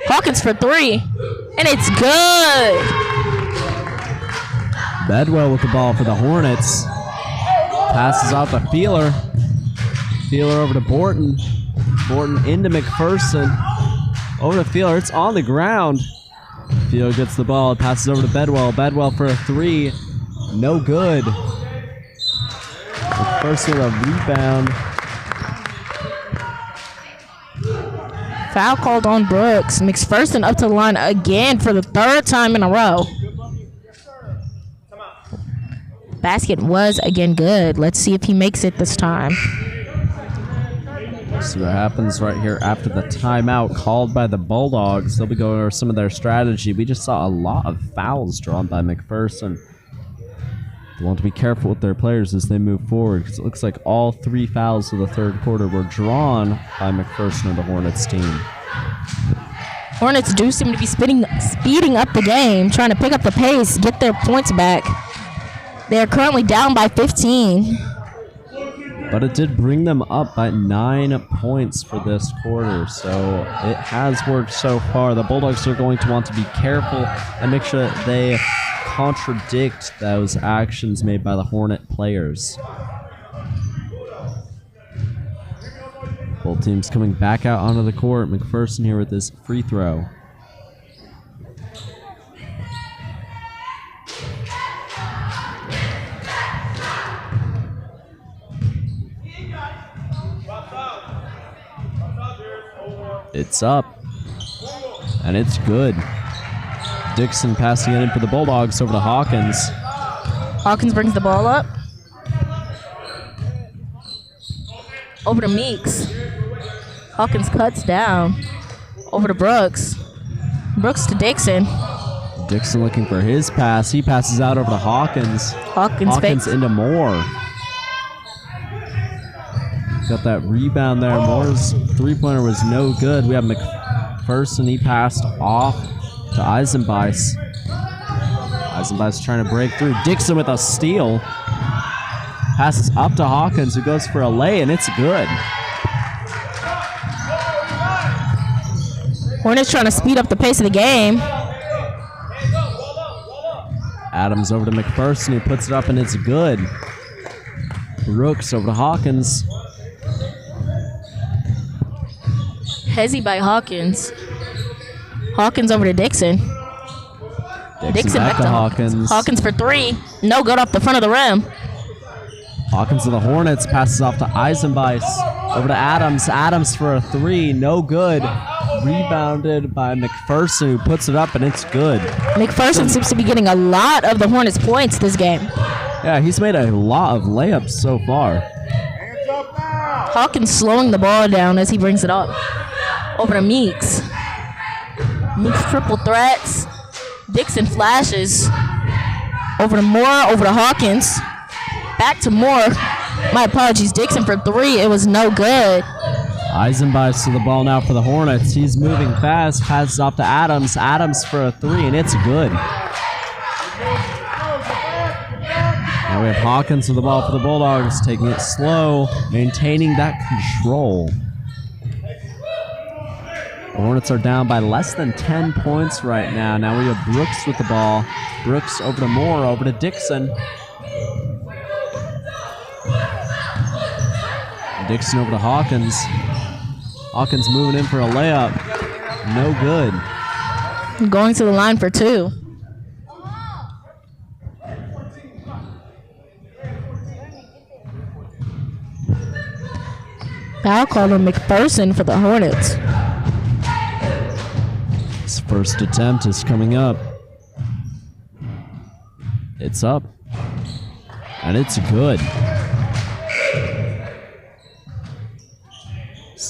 Hawkins for 3. And it's good. Bedwell with the ball for the Hornets. Passes off to Feeler. Feeler over to Borton. Borton into McPherson. Over to Feeler. It's on the ground. Feeler gets the ball. Passes over to Bedwell. Bedwell for a 3. No good. McPherson with a rebound. Foul called on Brooks. McPherson up to the line again for the 3rd time in a row. Basket was again good. Let's see if he makes it this time. See what happens right here after the timeout called by the Bulldogs. They'll be going over some of their strategy. We just saw a lot of fouls drawn by McPherson. They want to be careful with their players as they move forward, because it looks like all 3 fouls of the 3rd quarter were drawn by McPherson and the Hornets team. Hornets do seem to be speeding up the game, trying to pick up the pace, get their points back. They are currently down by 15. But it did bring them up by 9 points for this quarter, so it has worked so far. The Bulldogs are going to want to be careful and make sure that they contradict those actions made by the Hornet players. Both teams coming back out onto the court. McPherson here with his free throw. It's up, and it's good. Dixon passing it in for the Bulldogs over to Hawkins. Hawkins brings the ball up. Over to Meeks. Hawkins cuts down. Over to Brooks. Brooks to Dixon. Dixon looking for his pass. He passes out over to Hawkins. Hawkins into Moore. Got that rebound there. Moore's three-pointer was no good. We have McPherson. He passed off to Eisenbeis. Eisenbeis trying to break through. Dixon with a steal. Passes up to Hawkins, who goes for a lay, and it's good. Hornets trying to speed up the pace of the game. Adams over to McPherson, who puts it up, and it's good. Brooks over to Hawkins. Hezzy by Hawkins. Hawkins over to Dixon. Dixon back to Hawkins. Hawkins for three. No good off the front of the rim. Hawkins to the Hornets, passes off to Eisenbeis. Over to Adams. Adams for a three, no good. Rebounded by McPherson, who puts it up, and it's good. McPherson seems to be getting a lot of the Hornets' points this game. Yeah, he's made a lot of layups so far. Hands up now. Hawkins slowing the ball down as he brings it up. Over to Meeks. Meeks triple threats. Dixon flashes. Over to Moore, over to Hawkins. Back to Moore. My apologies, Dixon for three. It was no good. Eisenbeis to the ball now for the Hornets. He's moving fast, passes off to Adams. Adams for a three, and it's good. Now we have Hawkins to the ball for the Bulldogs, taking it slow, maintaining that control. The Hornets are down by less than 10 points right now. Now we have Brooks with the ball. Brooks over to Moore, over to Dixon. Dixon over to Hawkins. Hawkins moving in for a layup. No good. Going to the line for two. Foul call on McPherson for the Hornets. His first attempt is coming up. It's up. And it's good.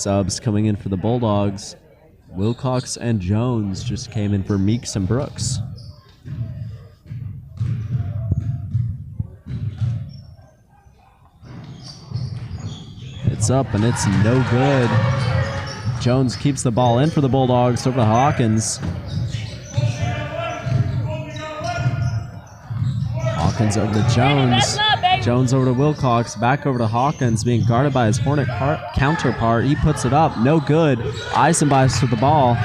Subs coming in for the Bulldogs. Wilcox and Jones just came in for Meeks and Brooks. It's up and it's no good. Jones keeps the ball in for the Bulldogs over to Hawkins. Hawkins over to Jones. Jones over to Wilcox, back over to Hawkins, being guarded by his Hornet counterpart. He puts it up, no good. Eisenbeis with the ball.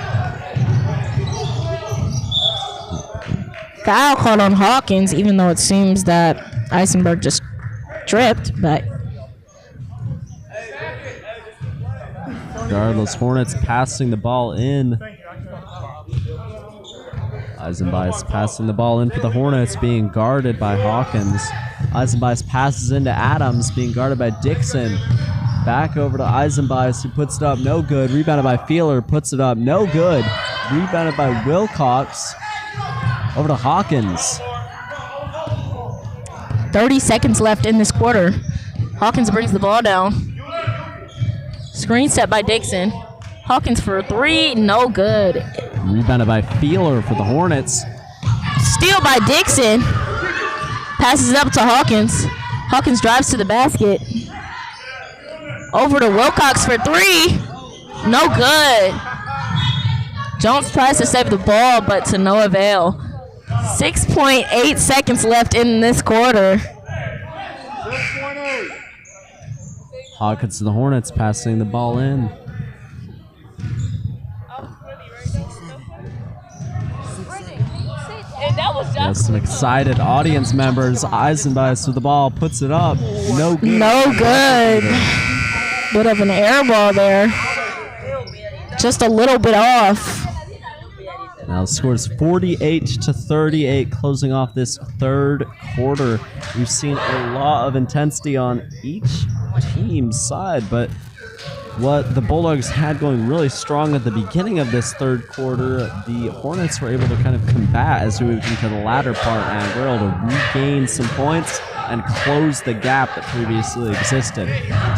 Foul called on Hawkins, even though it seems that Eisenberg just tripped, but regardless, Hornets passing the ball in. Eisenbeis passing the ball in for the Hornets, being guarded by Hawkins. Eisenbeis passes into Adams, being guarded by Dixon. Back over to Eisenbeis, who puts it up, no good. Rebounded by Feeler, puts it up, no good. Rebounded by Wilcox. Over to Hawkins. 30 seconds left in this quarter. Hawkins brings the ball down. Screen set by Dixon. Hawkins for a three, no good. Rebounded by Feeler for the Hornets. Steal by Dixon. Passes it up to Hawkins. Hawkins drives to the basket. Over to Wilcox for three. No good. Jones tries to save the ball, but to no avail. 6.8 seconds left in this quarter. 6.8. Hawkins to the Hornets, passing the ball in. There's some excited audience members. Eisenbeis with the ball, puts it up. No good. No good. Bit of an air ball there. Just a little bit off. Now the score is 48-38, closing off this third quarter. We've seen a lot of intensity on each team's side, but what the Bulldogs had going really strong at the beginning of this third quarter, the Hornets were able to kind of combat as we moved into the latter part and were able to regain some points and close the gap that previously existed.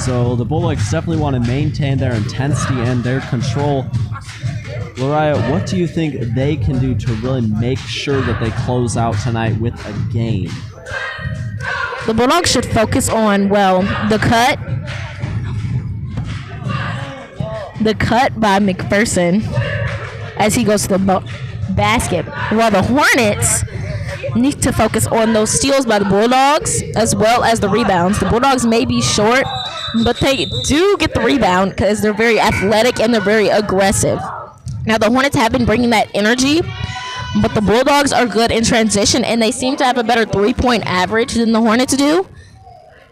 So the Bulldogs definitely want to maintain their intensity and their control Lariah, what do you think they can do to really make sure that they close out tonight with a game? The Bulldogs should focus on, well, the cut. The cut by McPherson as he goes to the basket. While the Hornets need to focus on those steals by the Bulldogs as well as the rebounds. The Bulldogs may be short, but they do get the rebound because they're very athletic and they're very aggressive. Now, the Hornets have been bringing that energy, but the Bulldogs are good in transition, and they seem to have a better three-point average than the Hornets do.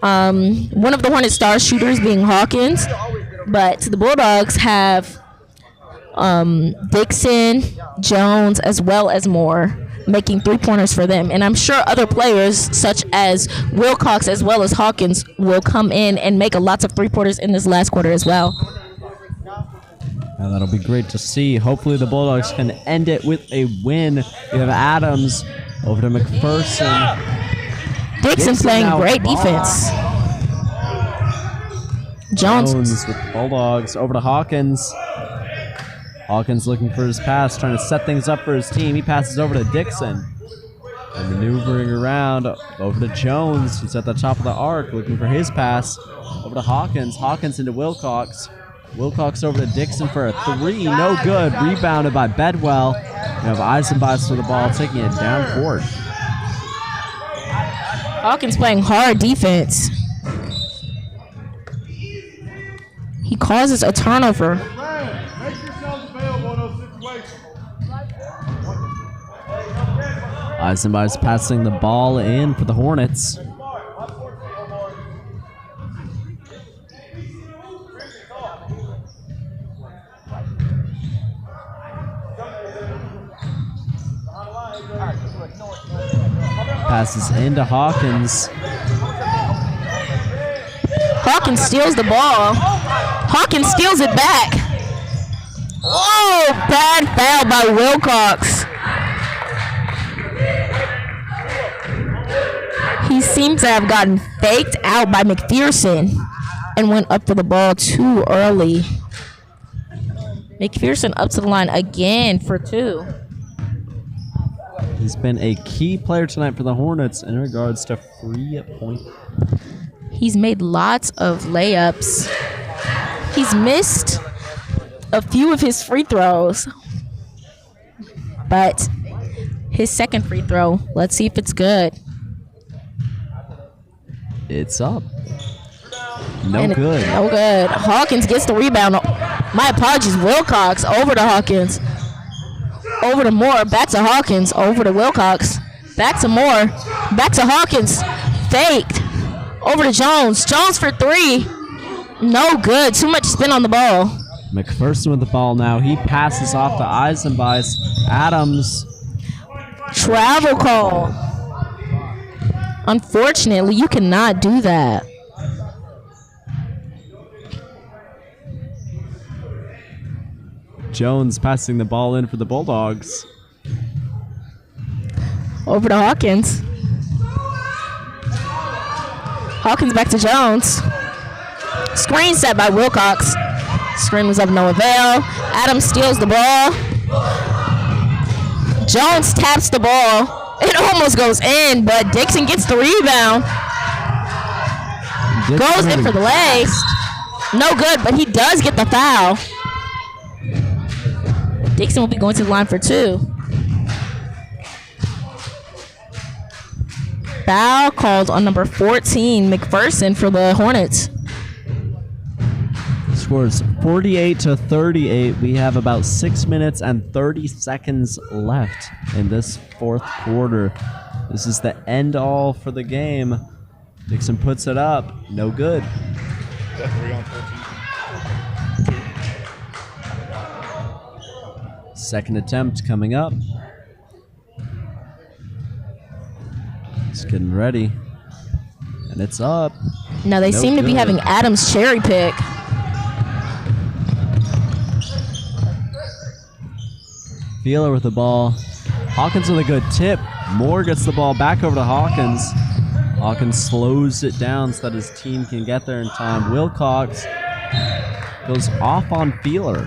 One of the Hornets' star shooters being Hawkins, but the Bulldogs have Dixon, Jones, as well as Moore making three-pointers for them. And I'm sure other players, such as Wilcox as well as Hawkins, will come in and make lots of three-pointers in this last quarter as well. Now that'll be great to see. Hopefully the Bulldogs can end it with a win. We have Adams over to McPherson. Dixon playing great defense. Jones with the Bulldogs over to Hawkins. Hawkins looking for his pass, trying to set things up for his team. He passes over to Dixon. And maneuvering around over to Jones, who's at the top of the arc, looking for his pass. Over to Hawkins. Hawkins into Wilcox. Wilcox over to Dixon for a three. No good. Rebounded by Bedwell. We have Eisenbach for the ball, taking it down court. Hawkins playing hard defense. He causes a turnover. Make yourselves available in those situations. Eisenbach's passing the ball in for the Hornets. Passes into Hawkins. Hawkins steals the ball. Hawkins steals it back. Oh, bad foul by Wilcox. He seems to have gotten faked out by McPherson and went up for the ball too early. McPherson up to the line again for two. He's been a key player tonight for the Hornets in regards to free-point. He's made lots of layups. He's missed a few of his free throws. But his second free throw, let's see if it's good. It's up. No good. No good. Hawkins gets the rebound. My apologies, Wilcox over to Hawkins. Over to Moore, back to Hawkins, over to Wilcox, back to Moore, back to Hawkins, faked, over to Jones, Jones for three, no good, too much spin on the ball. McPherson with the ball now, he passes off to Eisenbach. Adams. Travel call. Unfortunately, you cannot do that. Jones passing the ball in for the Bulldogs. Over to Hawkins. Hawkins back to Jones. Screen set by Wilcox. Screen was of no avail. Adams steals the ball. Jones taps the ball. It almost goes in, but Dixon gets the rebound. Goes in for the legs. No good, but he does get the foul. Dixon will be going to the line for two. Foul called on number 14, McPherson, for the Hornets. Scores 48-38. We have about 6 minutes and 30 seconds left in this fourth quarter. This is the end all for the game. Dixon puts it up. No good. Second attempt coming up. It's getting ready. And it's up. Now they seem to be having Adams cherry pick. Feeler with the ball. Hawkins with a good tip. Moore gets the ball back over to Hawkins. Hawkins slows it down so that his team can get there in time. Wilcox goes off on Feeler.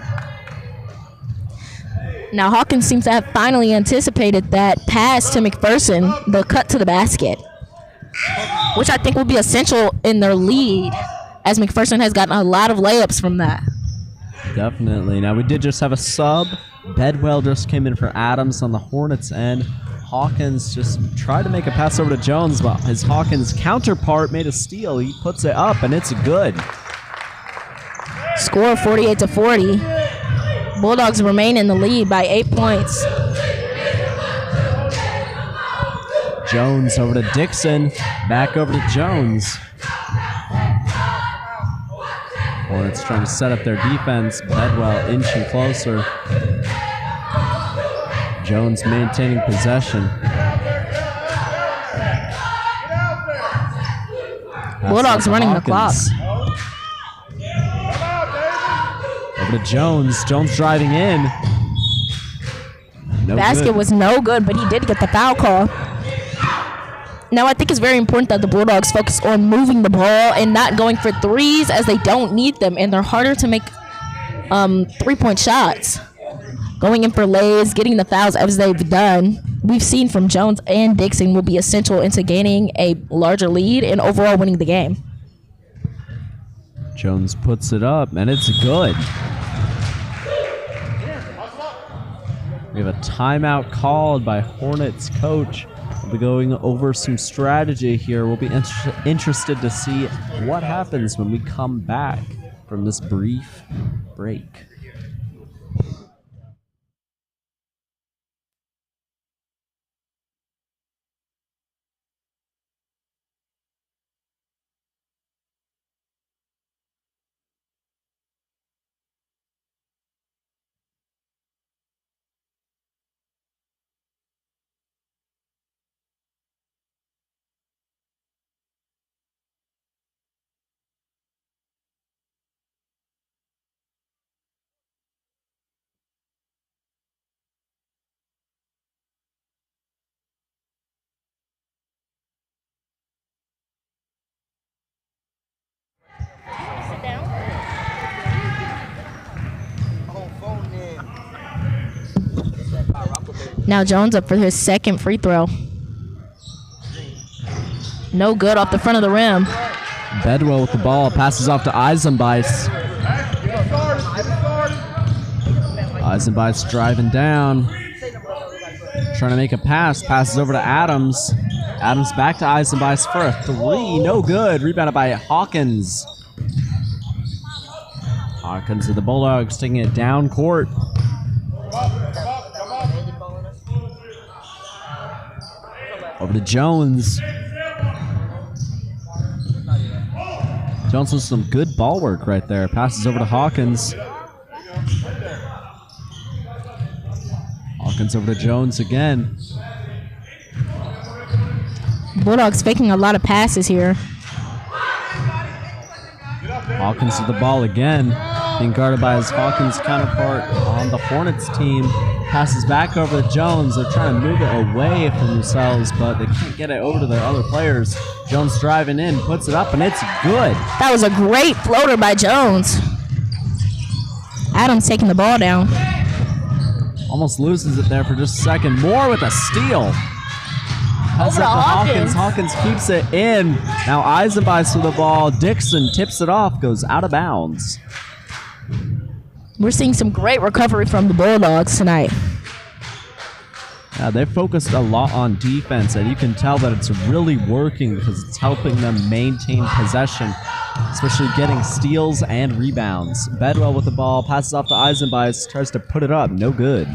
Now Hawkins seems to have finally anticipated that pass to McPherson, the cut to the basket, which I think will be essential in their lead, as McPherson has gotten a lot of layups from that. Definitely. Now, we did just have a sub. Bedwell just came in for Adams on the Hornets end. Hawkins just tried to make a pass over to Jones, but his Hawkins counterpart made a steal. He puts it up, and it's good. Score 48-40. Bulldogs remain in the lead by 8 points. Jones over to Dixon. Back over to Jones. Hornets trying to set up their defense. Bedwell inching closer. Jones maintaining possession. Bulldogs running the clock. Over to Jones. Jones driving in. No Basket good. was no good, but he did get the foul call. Now, I think it's very important that the Bulldogs focus on moving the ball and not going for threes, as they don't need them, and they're harder to make three-point shots. Going in for lays, getting the fouls as they've done, we've seen from Jones and Dixon will be essential into gaining a larger lead and overall winning the game. Jones puts it up, and it's good. We have a timeout called by Hornets coach. We'll be going over some strategy here. We'll be interested to see what happens when we come back from this brief break. Now Jones up for his second free throw. No good off the front of the rim. Bedwell with the ball, passes off to Eisenbeis. Eisenbeis driving down. Trying to make a pass, passes over to Adams. Adams back to Eisenbeis for a three, no good. Rebounded by Hawkins. Hawkins of the Bulldogs taking it down court. Over to Jones. Jones with some good ball work right there. Passes over to Hawkins. Hawkins over to Jones again. Bulldogs faking a lot of passes here. Hawkins to the ball again. Being guarded by his Hawkins counterpart on the Hornets team. Passes back over to Jones. They're trying to move it away from themselves, but they can't get it over to their other players. Jones driving in, puts it up, and it's good. That was a great floater by Jones. Adams taking the ball down. Almost loses it there for just a second. Moore with a steal. Pass up to Hawkins. Hawkins keeps it in. Now Eisenbeis with the ball. Dixon tips it off, goes out of bounds. We're seeing some great recovery from the Bulldogs tonight. Yeah, they focused a lot on defense, and you can tell that it's really working because it's helping them maintain possession, especially getting steals and rebounds. Bedwell with the ball, passes off to Eisenbeis, tries to put it up, no good.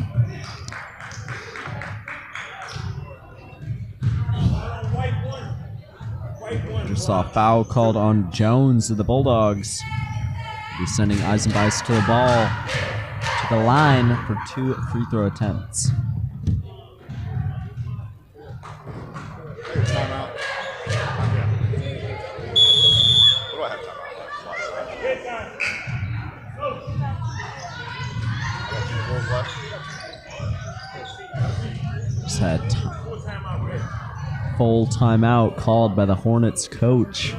Just saw a foul called on Jones of the Bulldogs. He's sending Eisenbeis to the ball, to the line for 2 free throw attempts. Timeout. Just had full timeout called by the Hornets coach.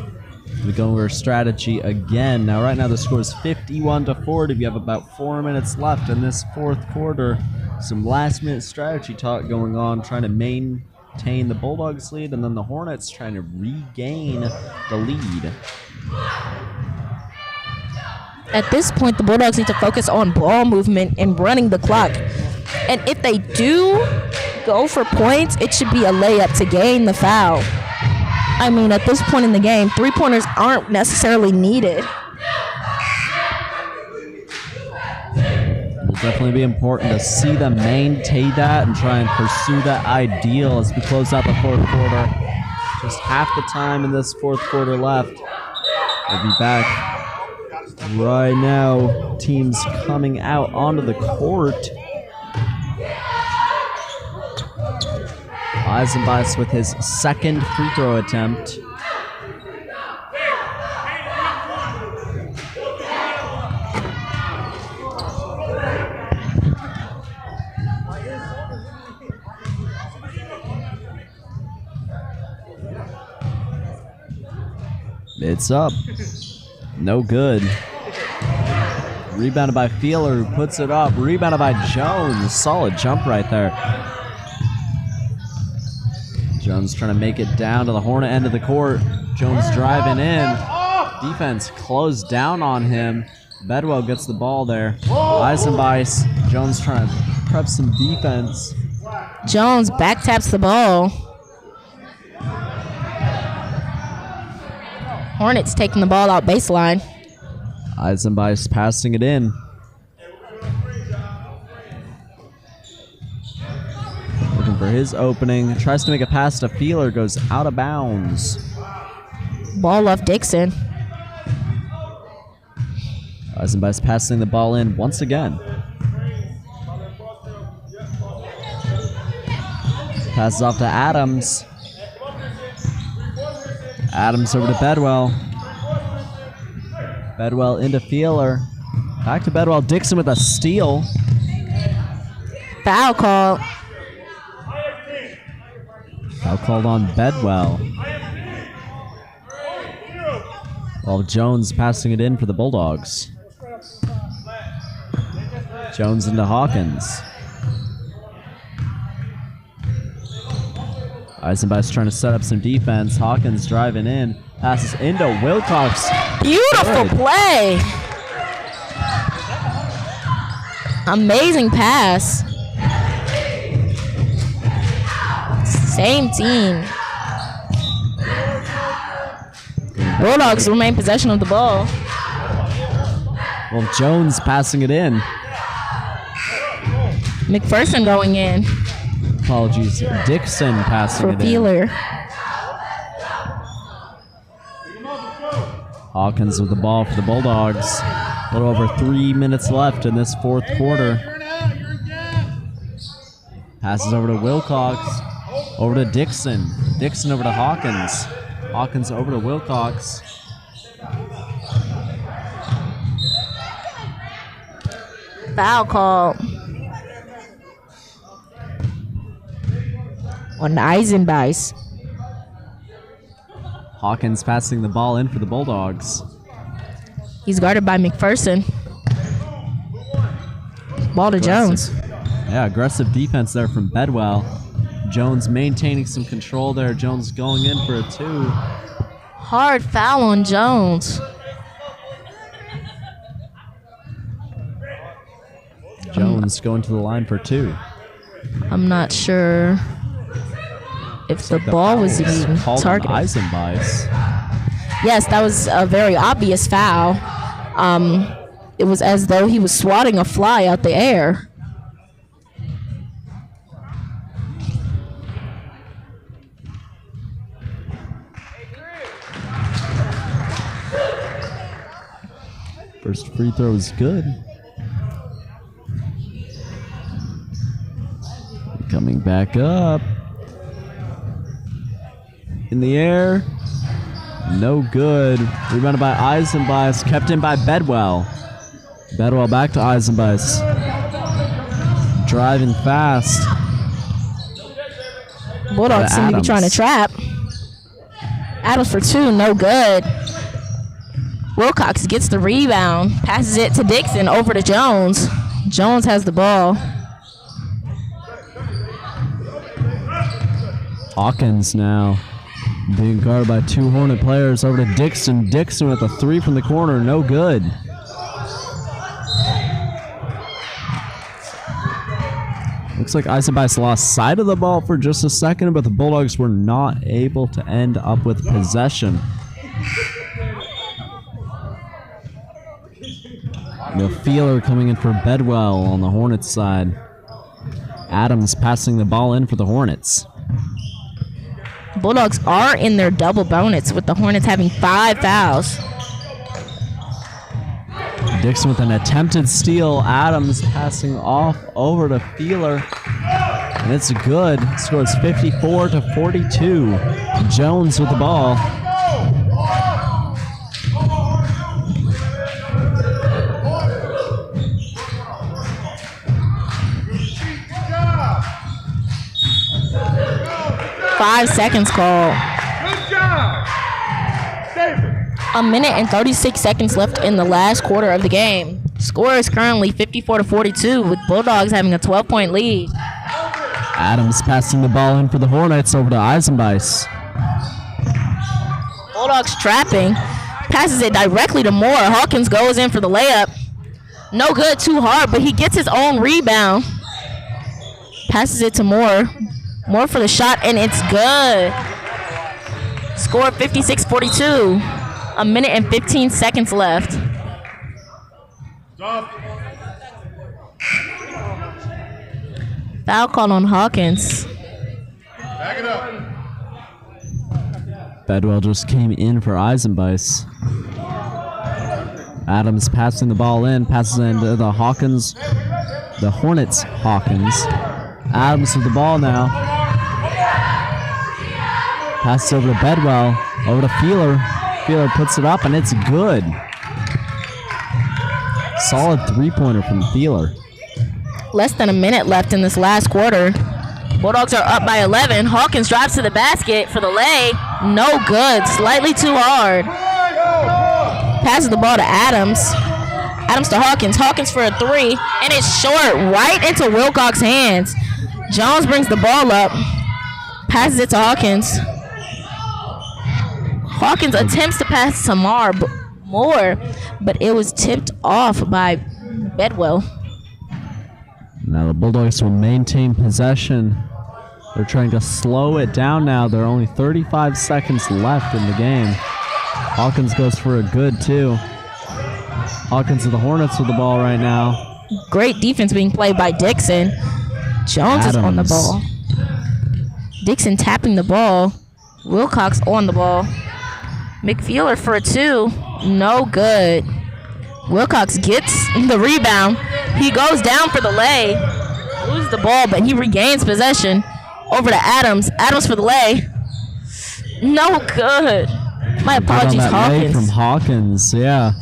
We go over strategy again. Now, right now the score is 51-40. We have about 4 minutes left in this fourth quarter. Some last-minute strategy talk going on, trying to maintain the Bulldogs lead, and then the Hornets trying to regain the lead. At this point, the Bulldogs need to focus on ball movement and running the clock. And if they do go for points, it should be a layup to gain the foul. I mean, at this point in the game, three-pointers aren't necessarily needed. It will definitely be important to see them maintain that and try and pursue that ideal as we close out the fourth quarter. Just half the time in this fourth quarter left. We'll be back right now. Teams coming out onto the court. Eisenbeis with his second free throw attempt. It's up. No good. Rebounded by Feeler, who puts it up. Rebounded by Jones. Solid jump right there. Jones trying to make it down to the Hornet end of the court. Jones driving in. Defense closed down on him. Bedwell gets the ball there. Eisenbeis. Jones trying to prep some defense. Jones back taps the ball. Hornets taking the ball out baseline. Eisenbeis passing it in. Looking for his opening. Tries to make a pass to Feeler. Goes out of bounds. Ball off Dixon. Eisenbeis passing the ball in once again. Passes off to Adams. Adams over to Bedwell. Bedwell into Feeler. Back to Bedwell. Dixon with a steal. Foul call. Foul called on Bedwell. While Jones passing it in for the Bulldogs. Jones into Hawkins. Eisenbeis trying to set up some defense. Hawkins driving in. Passes into Wilcox. Beautiful Good. play. Amazing pass. Same team. Bulldogs remain possession of the ball. Well, Jones passing it in. McPherson going in Apologies. Dixon passing for it in. Feeler. Hawkins with the ball for the Bulldogs. A little over 3 minutes left in this fourth quarter. Passes over to Wilcox. Over to Dixon. Dixon over to Hawkins. Hawkins over to Wilcox. Foul call on Eisenbeis. Hawkins passing the ball in for the Bulldogs. He's guarded by McPherson. Ball to Jones. Yeah, aggressive defense there from Bedwell. Jones maintaining some control there. Jones going in for a two. Hard foul on Jones. Jones going to the line for two. I'm not sure if the ball was even called on targeted. Eisenbeis. Yes, that was a very obvious foul. It was as though he was swatting a fly out the air. First free throw is good. Coming back up. In the air. No good. Rebounded by Eisenbeis. Kept in by Bedwell. Bedwell back to Eisenbeis. Driving fast. Bulldogs seem to be Adams. trying to trap. Adams for two, no good. Wilcox gets the rebound, passes it to Dixon, over to Jones. Jones has the ball. Hawkins now being guarded by 2 Hornet players. Over to Dixon. Dixon with a 3 from the corner. No good. Looks like Eisenbeis lost sight of the ball for just a second, but the Bulldogs were not able to end up with possession. The Feeler coming in for Bedwell on the Hornets side. Adams passing the ball in for the Hornets. Bulldogs are in their double bonus with the Hornets having 5 fouls. Dixon with an attempted steal. Adams passing off over to Feeler. And it's good. Scores 54-42. Jones with the ball. Five seconds call. Good job. David. A minute and 36 seconds left in the last quarter of the game. Score is currently 54-42 with Bulldogs having a 12-point lead. Adams passing the ball in for the Hornets over to Eisenbeis. Bulldogs trapping. Passes it directly to Moore. Hawkins goes in for the layup. No good, too hard, but he gets his own rebound. Passes it to Moore. Moore for the shot, and it's good. Score 56-42. A minute and 15 seconds left. Stop. Foul call on Hawkins. Back it up. Bedwell just came in for Eisenbeis. Adams passing the ball in, passes into the Hawkins, the Hornets Hawkins. Adams with the ball now. Passes over to Bedwell, over to Feeler. Feeler puts it up, and it's good. Solid three-pointer from Feeler. Less than a minute left in this last quarter. Bulldogs are up by 11. Hawkins drives to the basket for the lay. No good. Slightly too hard. Passes the ball to Adams. Adams to Hawkins. Hawkins for a 3. And it's short right into Wilcox's hands. Jones brings the ball up. Passes it to Hawkins. Hawkins attempts to pass to Moore, but it was tipped off by Bedwell. Now the Bulldogs will maintain possession. They're trying to slow it down now. There are only 35 seconds left in the game. Hawkins goes for a good, too. Hawkins of the Hornets with the ball right now. Great defense being played by Dixon. Jones is on the ball. Dixon tapping the ball. Wilcox on the ball. McFeeler for a 2. No good. Wilcox gets the rebound. He goes down for the lay. Loses the ball, but he regains possession. Over to Adams. Adams for the lay. No good. My apologies, Hawkins. From Hawkins, yeah.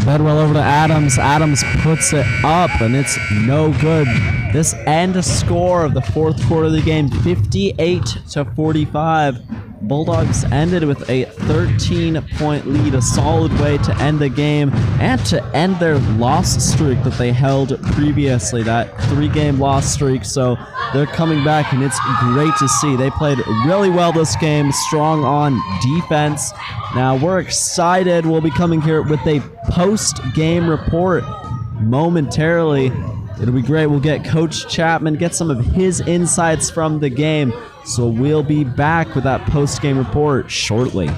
Bedwell over to Adams. Adams puts it up, and it's no good. This end score of the fourth quarter of the game, 58-45. Bulldogs ended with a 13-point lead, a solid way to end the game and to end their loss streak that they held previously, that 3-game loss streak. So they're coming back, and it's great to see. They played really well this game, strong on defense. Now we're excited. We'll be coming here with a post-game report momentarily. It'll be great. We'll get Coach Chapman, get some of his insights from the game. So we'll be back with that post-game report shortly.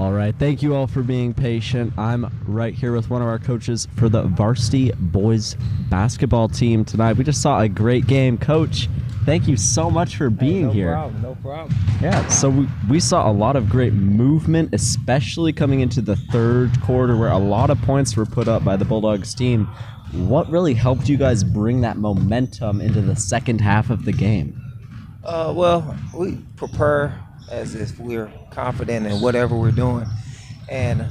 All right. Thank you all for being patient. I'm right here with one of our coaches for the varsity boys basketball team tonight. We just saw a great game. Coach, thank you so much for being here. No problem. Yeah, so we saw a lot of great movement, especially coming into the third quarter where a lot of points were put up by the Bulldogs team. What really helped you guys bring that momentum into the second half of the game? Well, we prepare as if we're confident in whatever we're doing, and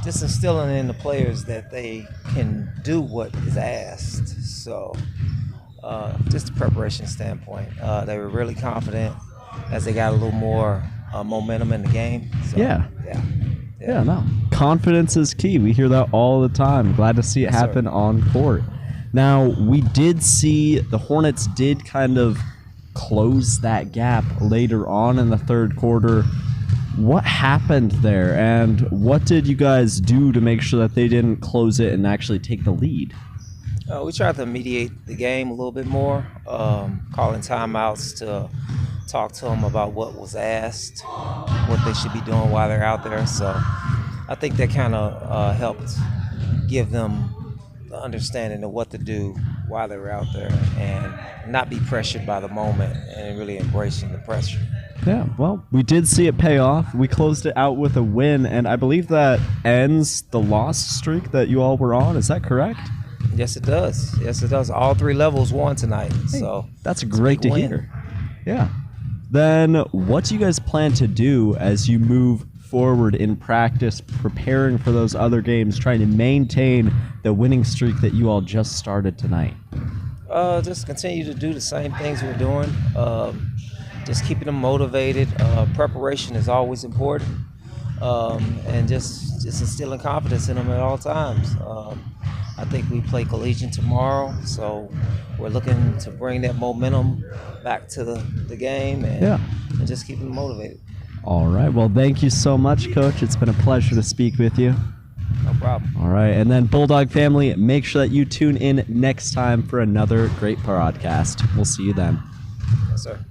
just instilling in the players that they can do what is asked. So, just a preparation standpoint, they were really confident as they got a little more momentum in the game. So, Yeah, yeah. no. Confidence is key. We hear that all the time. Glad to see it happen on court. Now, we did see the Hornets did kind of close that gap later on in the third quarter. What happened there, and what did you guys do to make sure that they didn't close it and actually take the lead? We tried to mediate the game a little bit more, calling timeouts to talk to them about what was asked, what they should be doing while they're out there. So I think that kind of helped give them the understanding of what to do while they were out there and not be pressured by the moment and really embracing the pressure. Yeah, well, we did see it pay off. We closed it out with a win, and I believe that ends the loss streak that you all were on. Is that correct? Yes, it does. Yes, it does. All three levels won tonight. So that's great to hear. Yeah. Then what do you guys plan to do as you move forward in practice, preparing for those other games, trying to maintain the winning streak that you all just started tonight? Just continue to do the same things we're doing. Just keeping them motivated. Preparation is always important. And just instilling confidence in them at all times. I think we play Collegiate tomorrow, so we're looking to bring that momentum back to the game and just keep them motivated. All right. Well, thank you so much, Coach. It's been a pleasure to speak with you. No problem. All right. And then, Bulldog family, make sure that you tune in next time for another great podcast. We'll see you then. Yes, sir.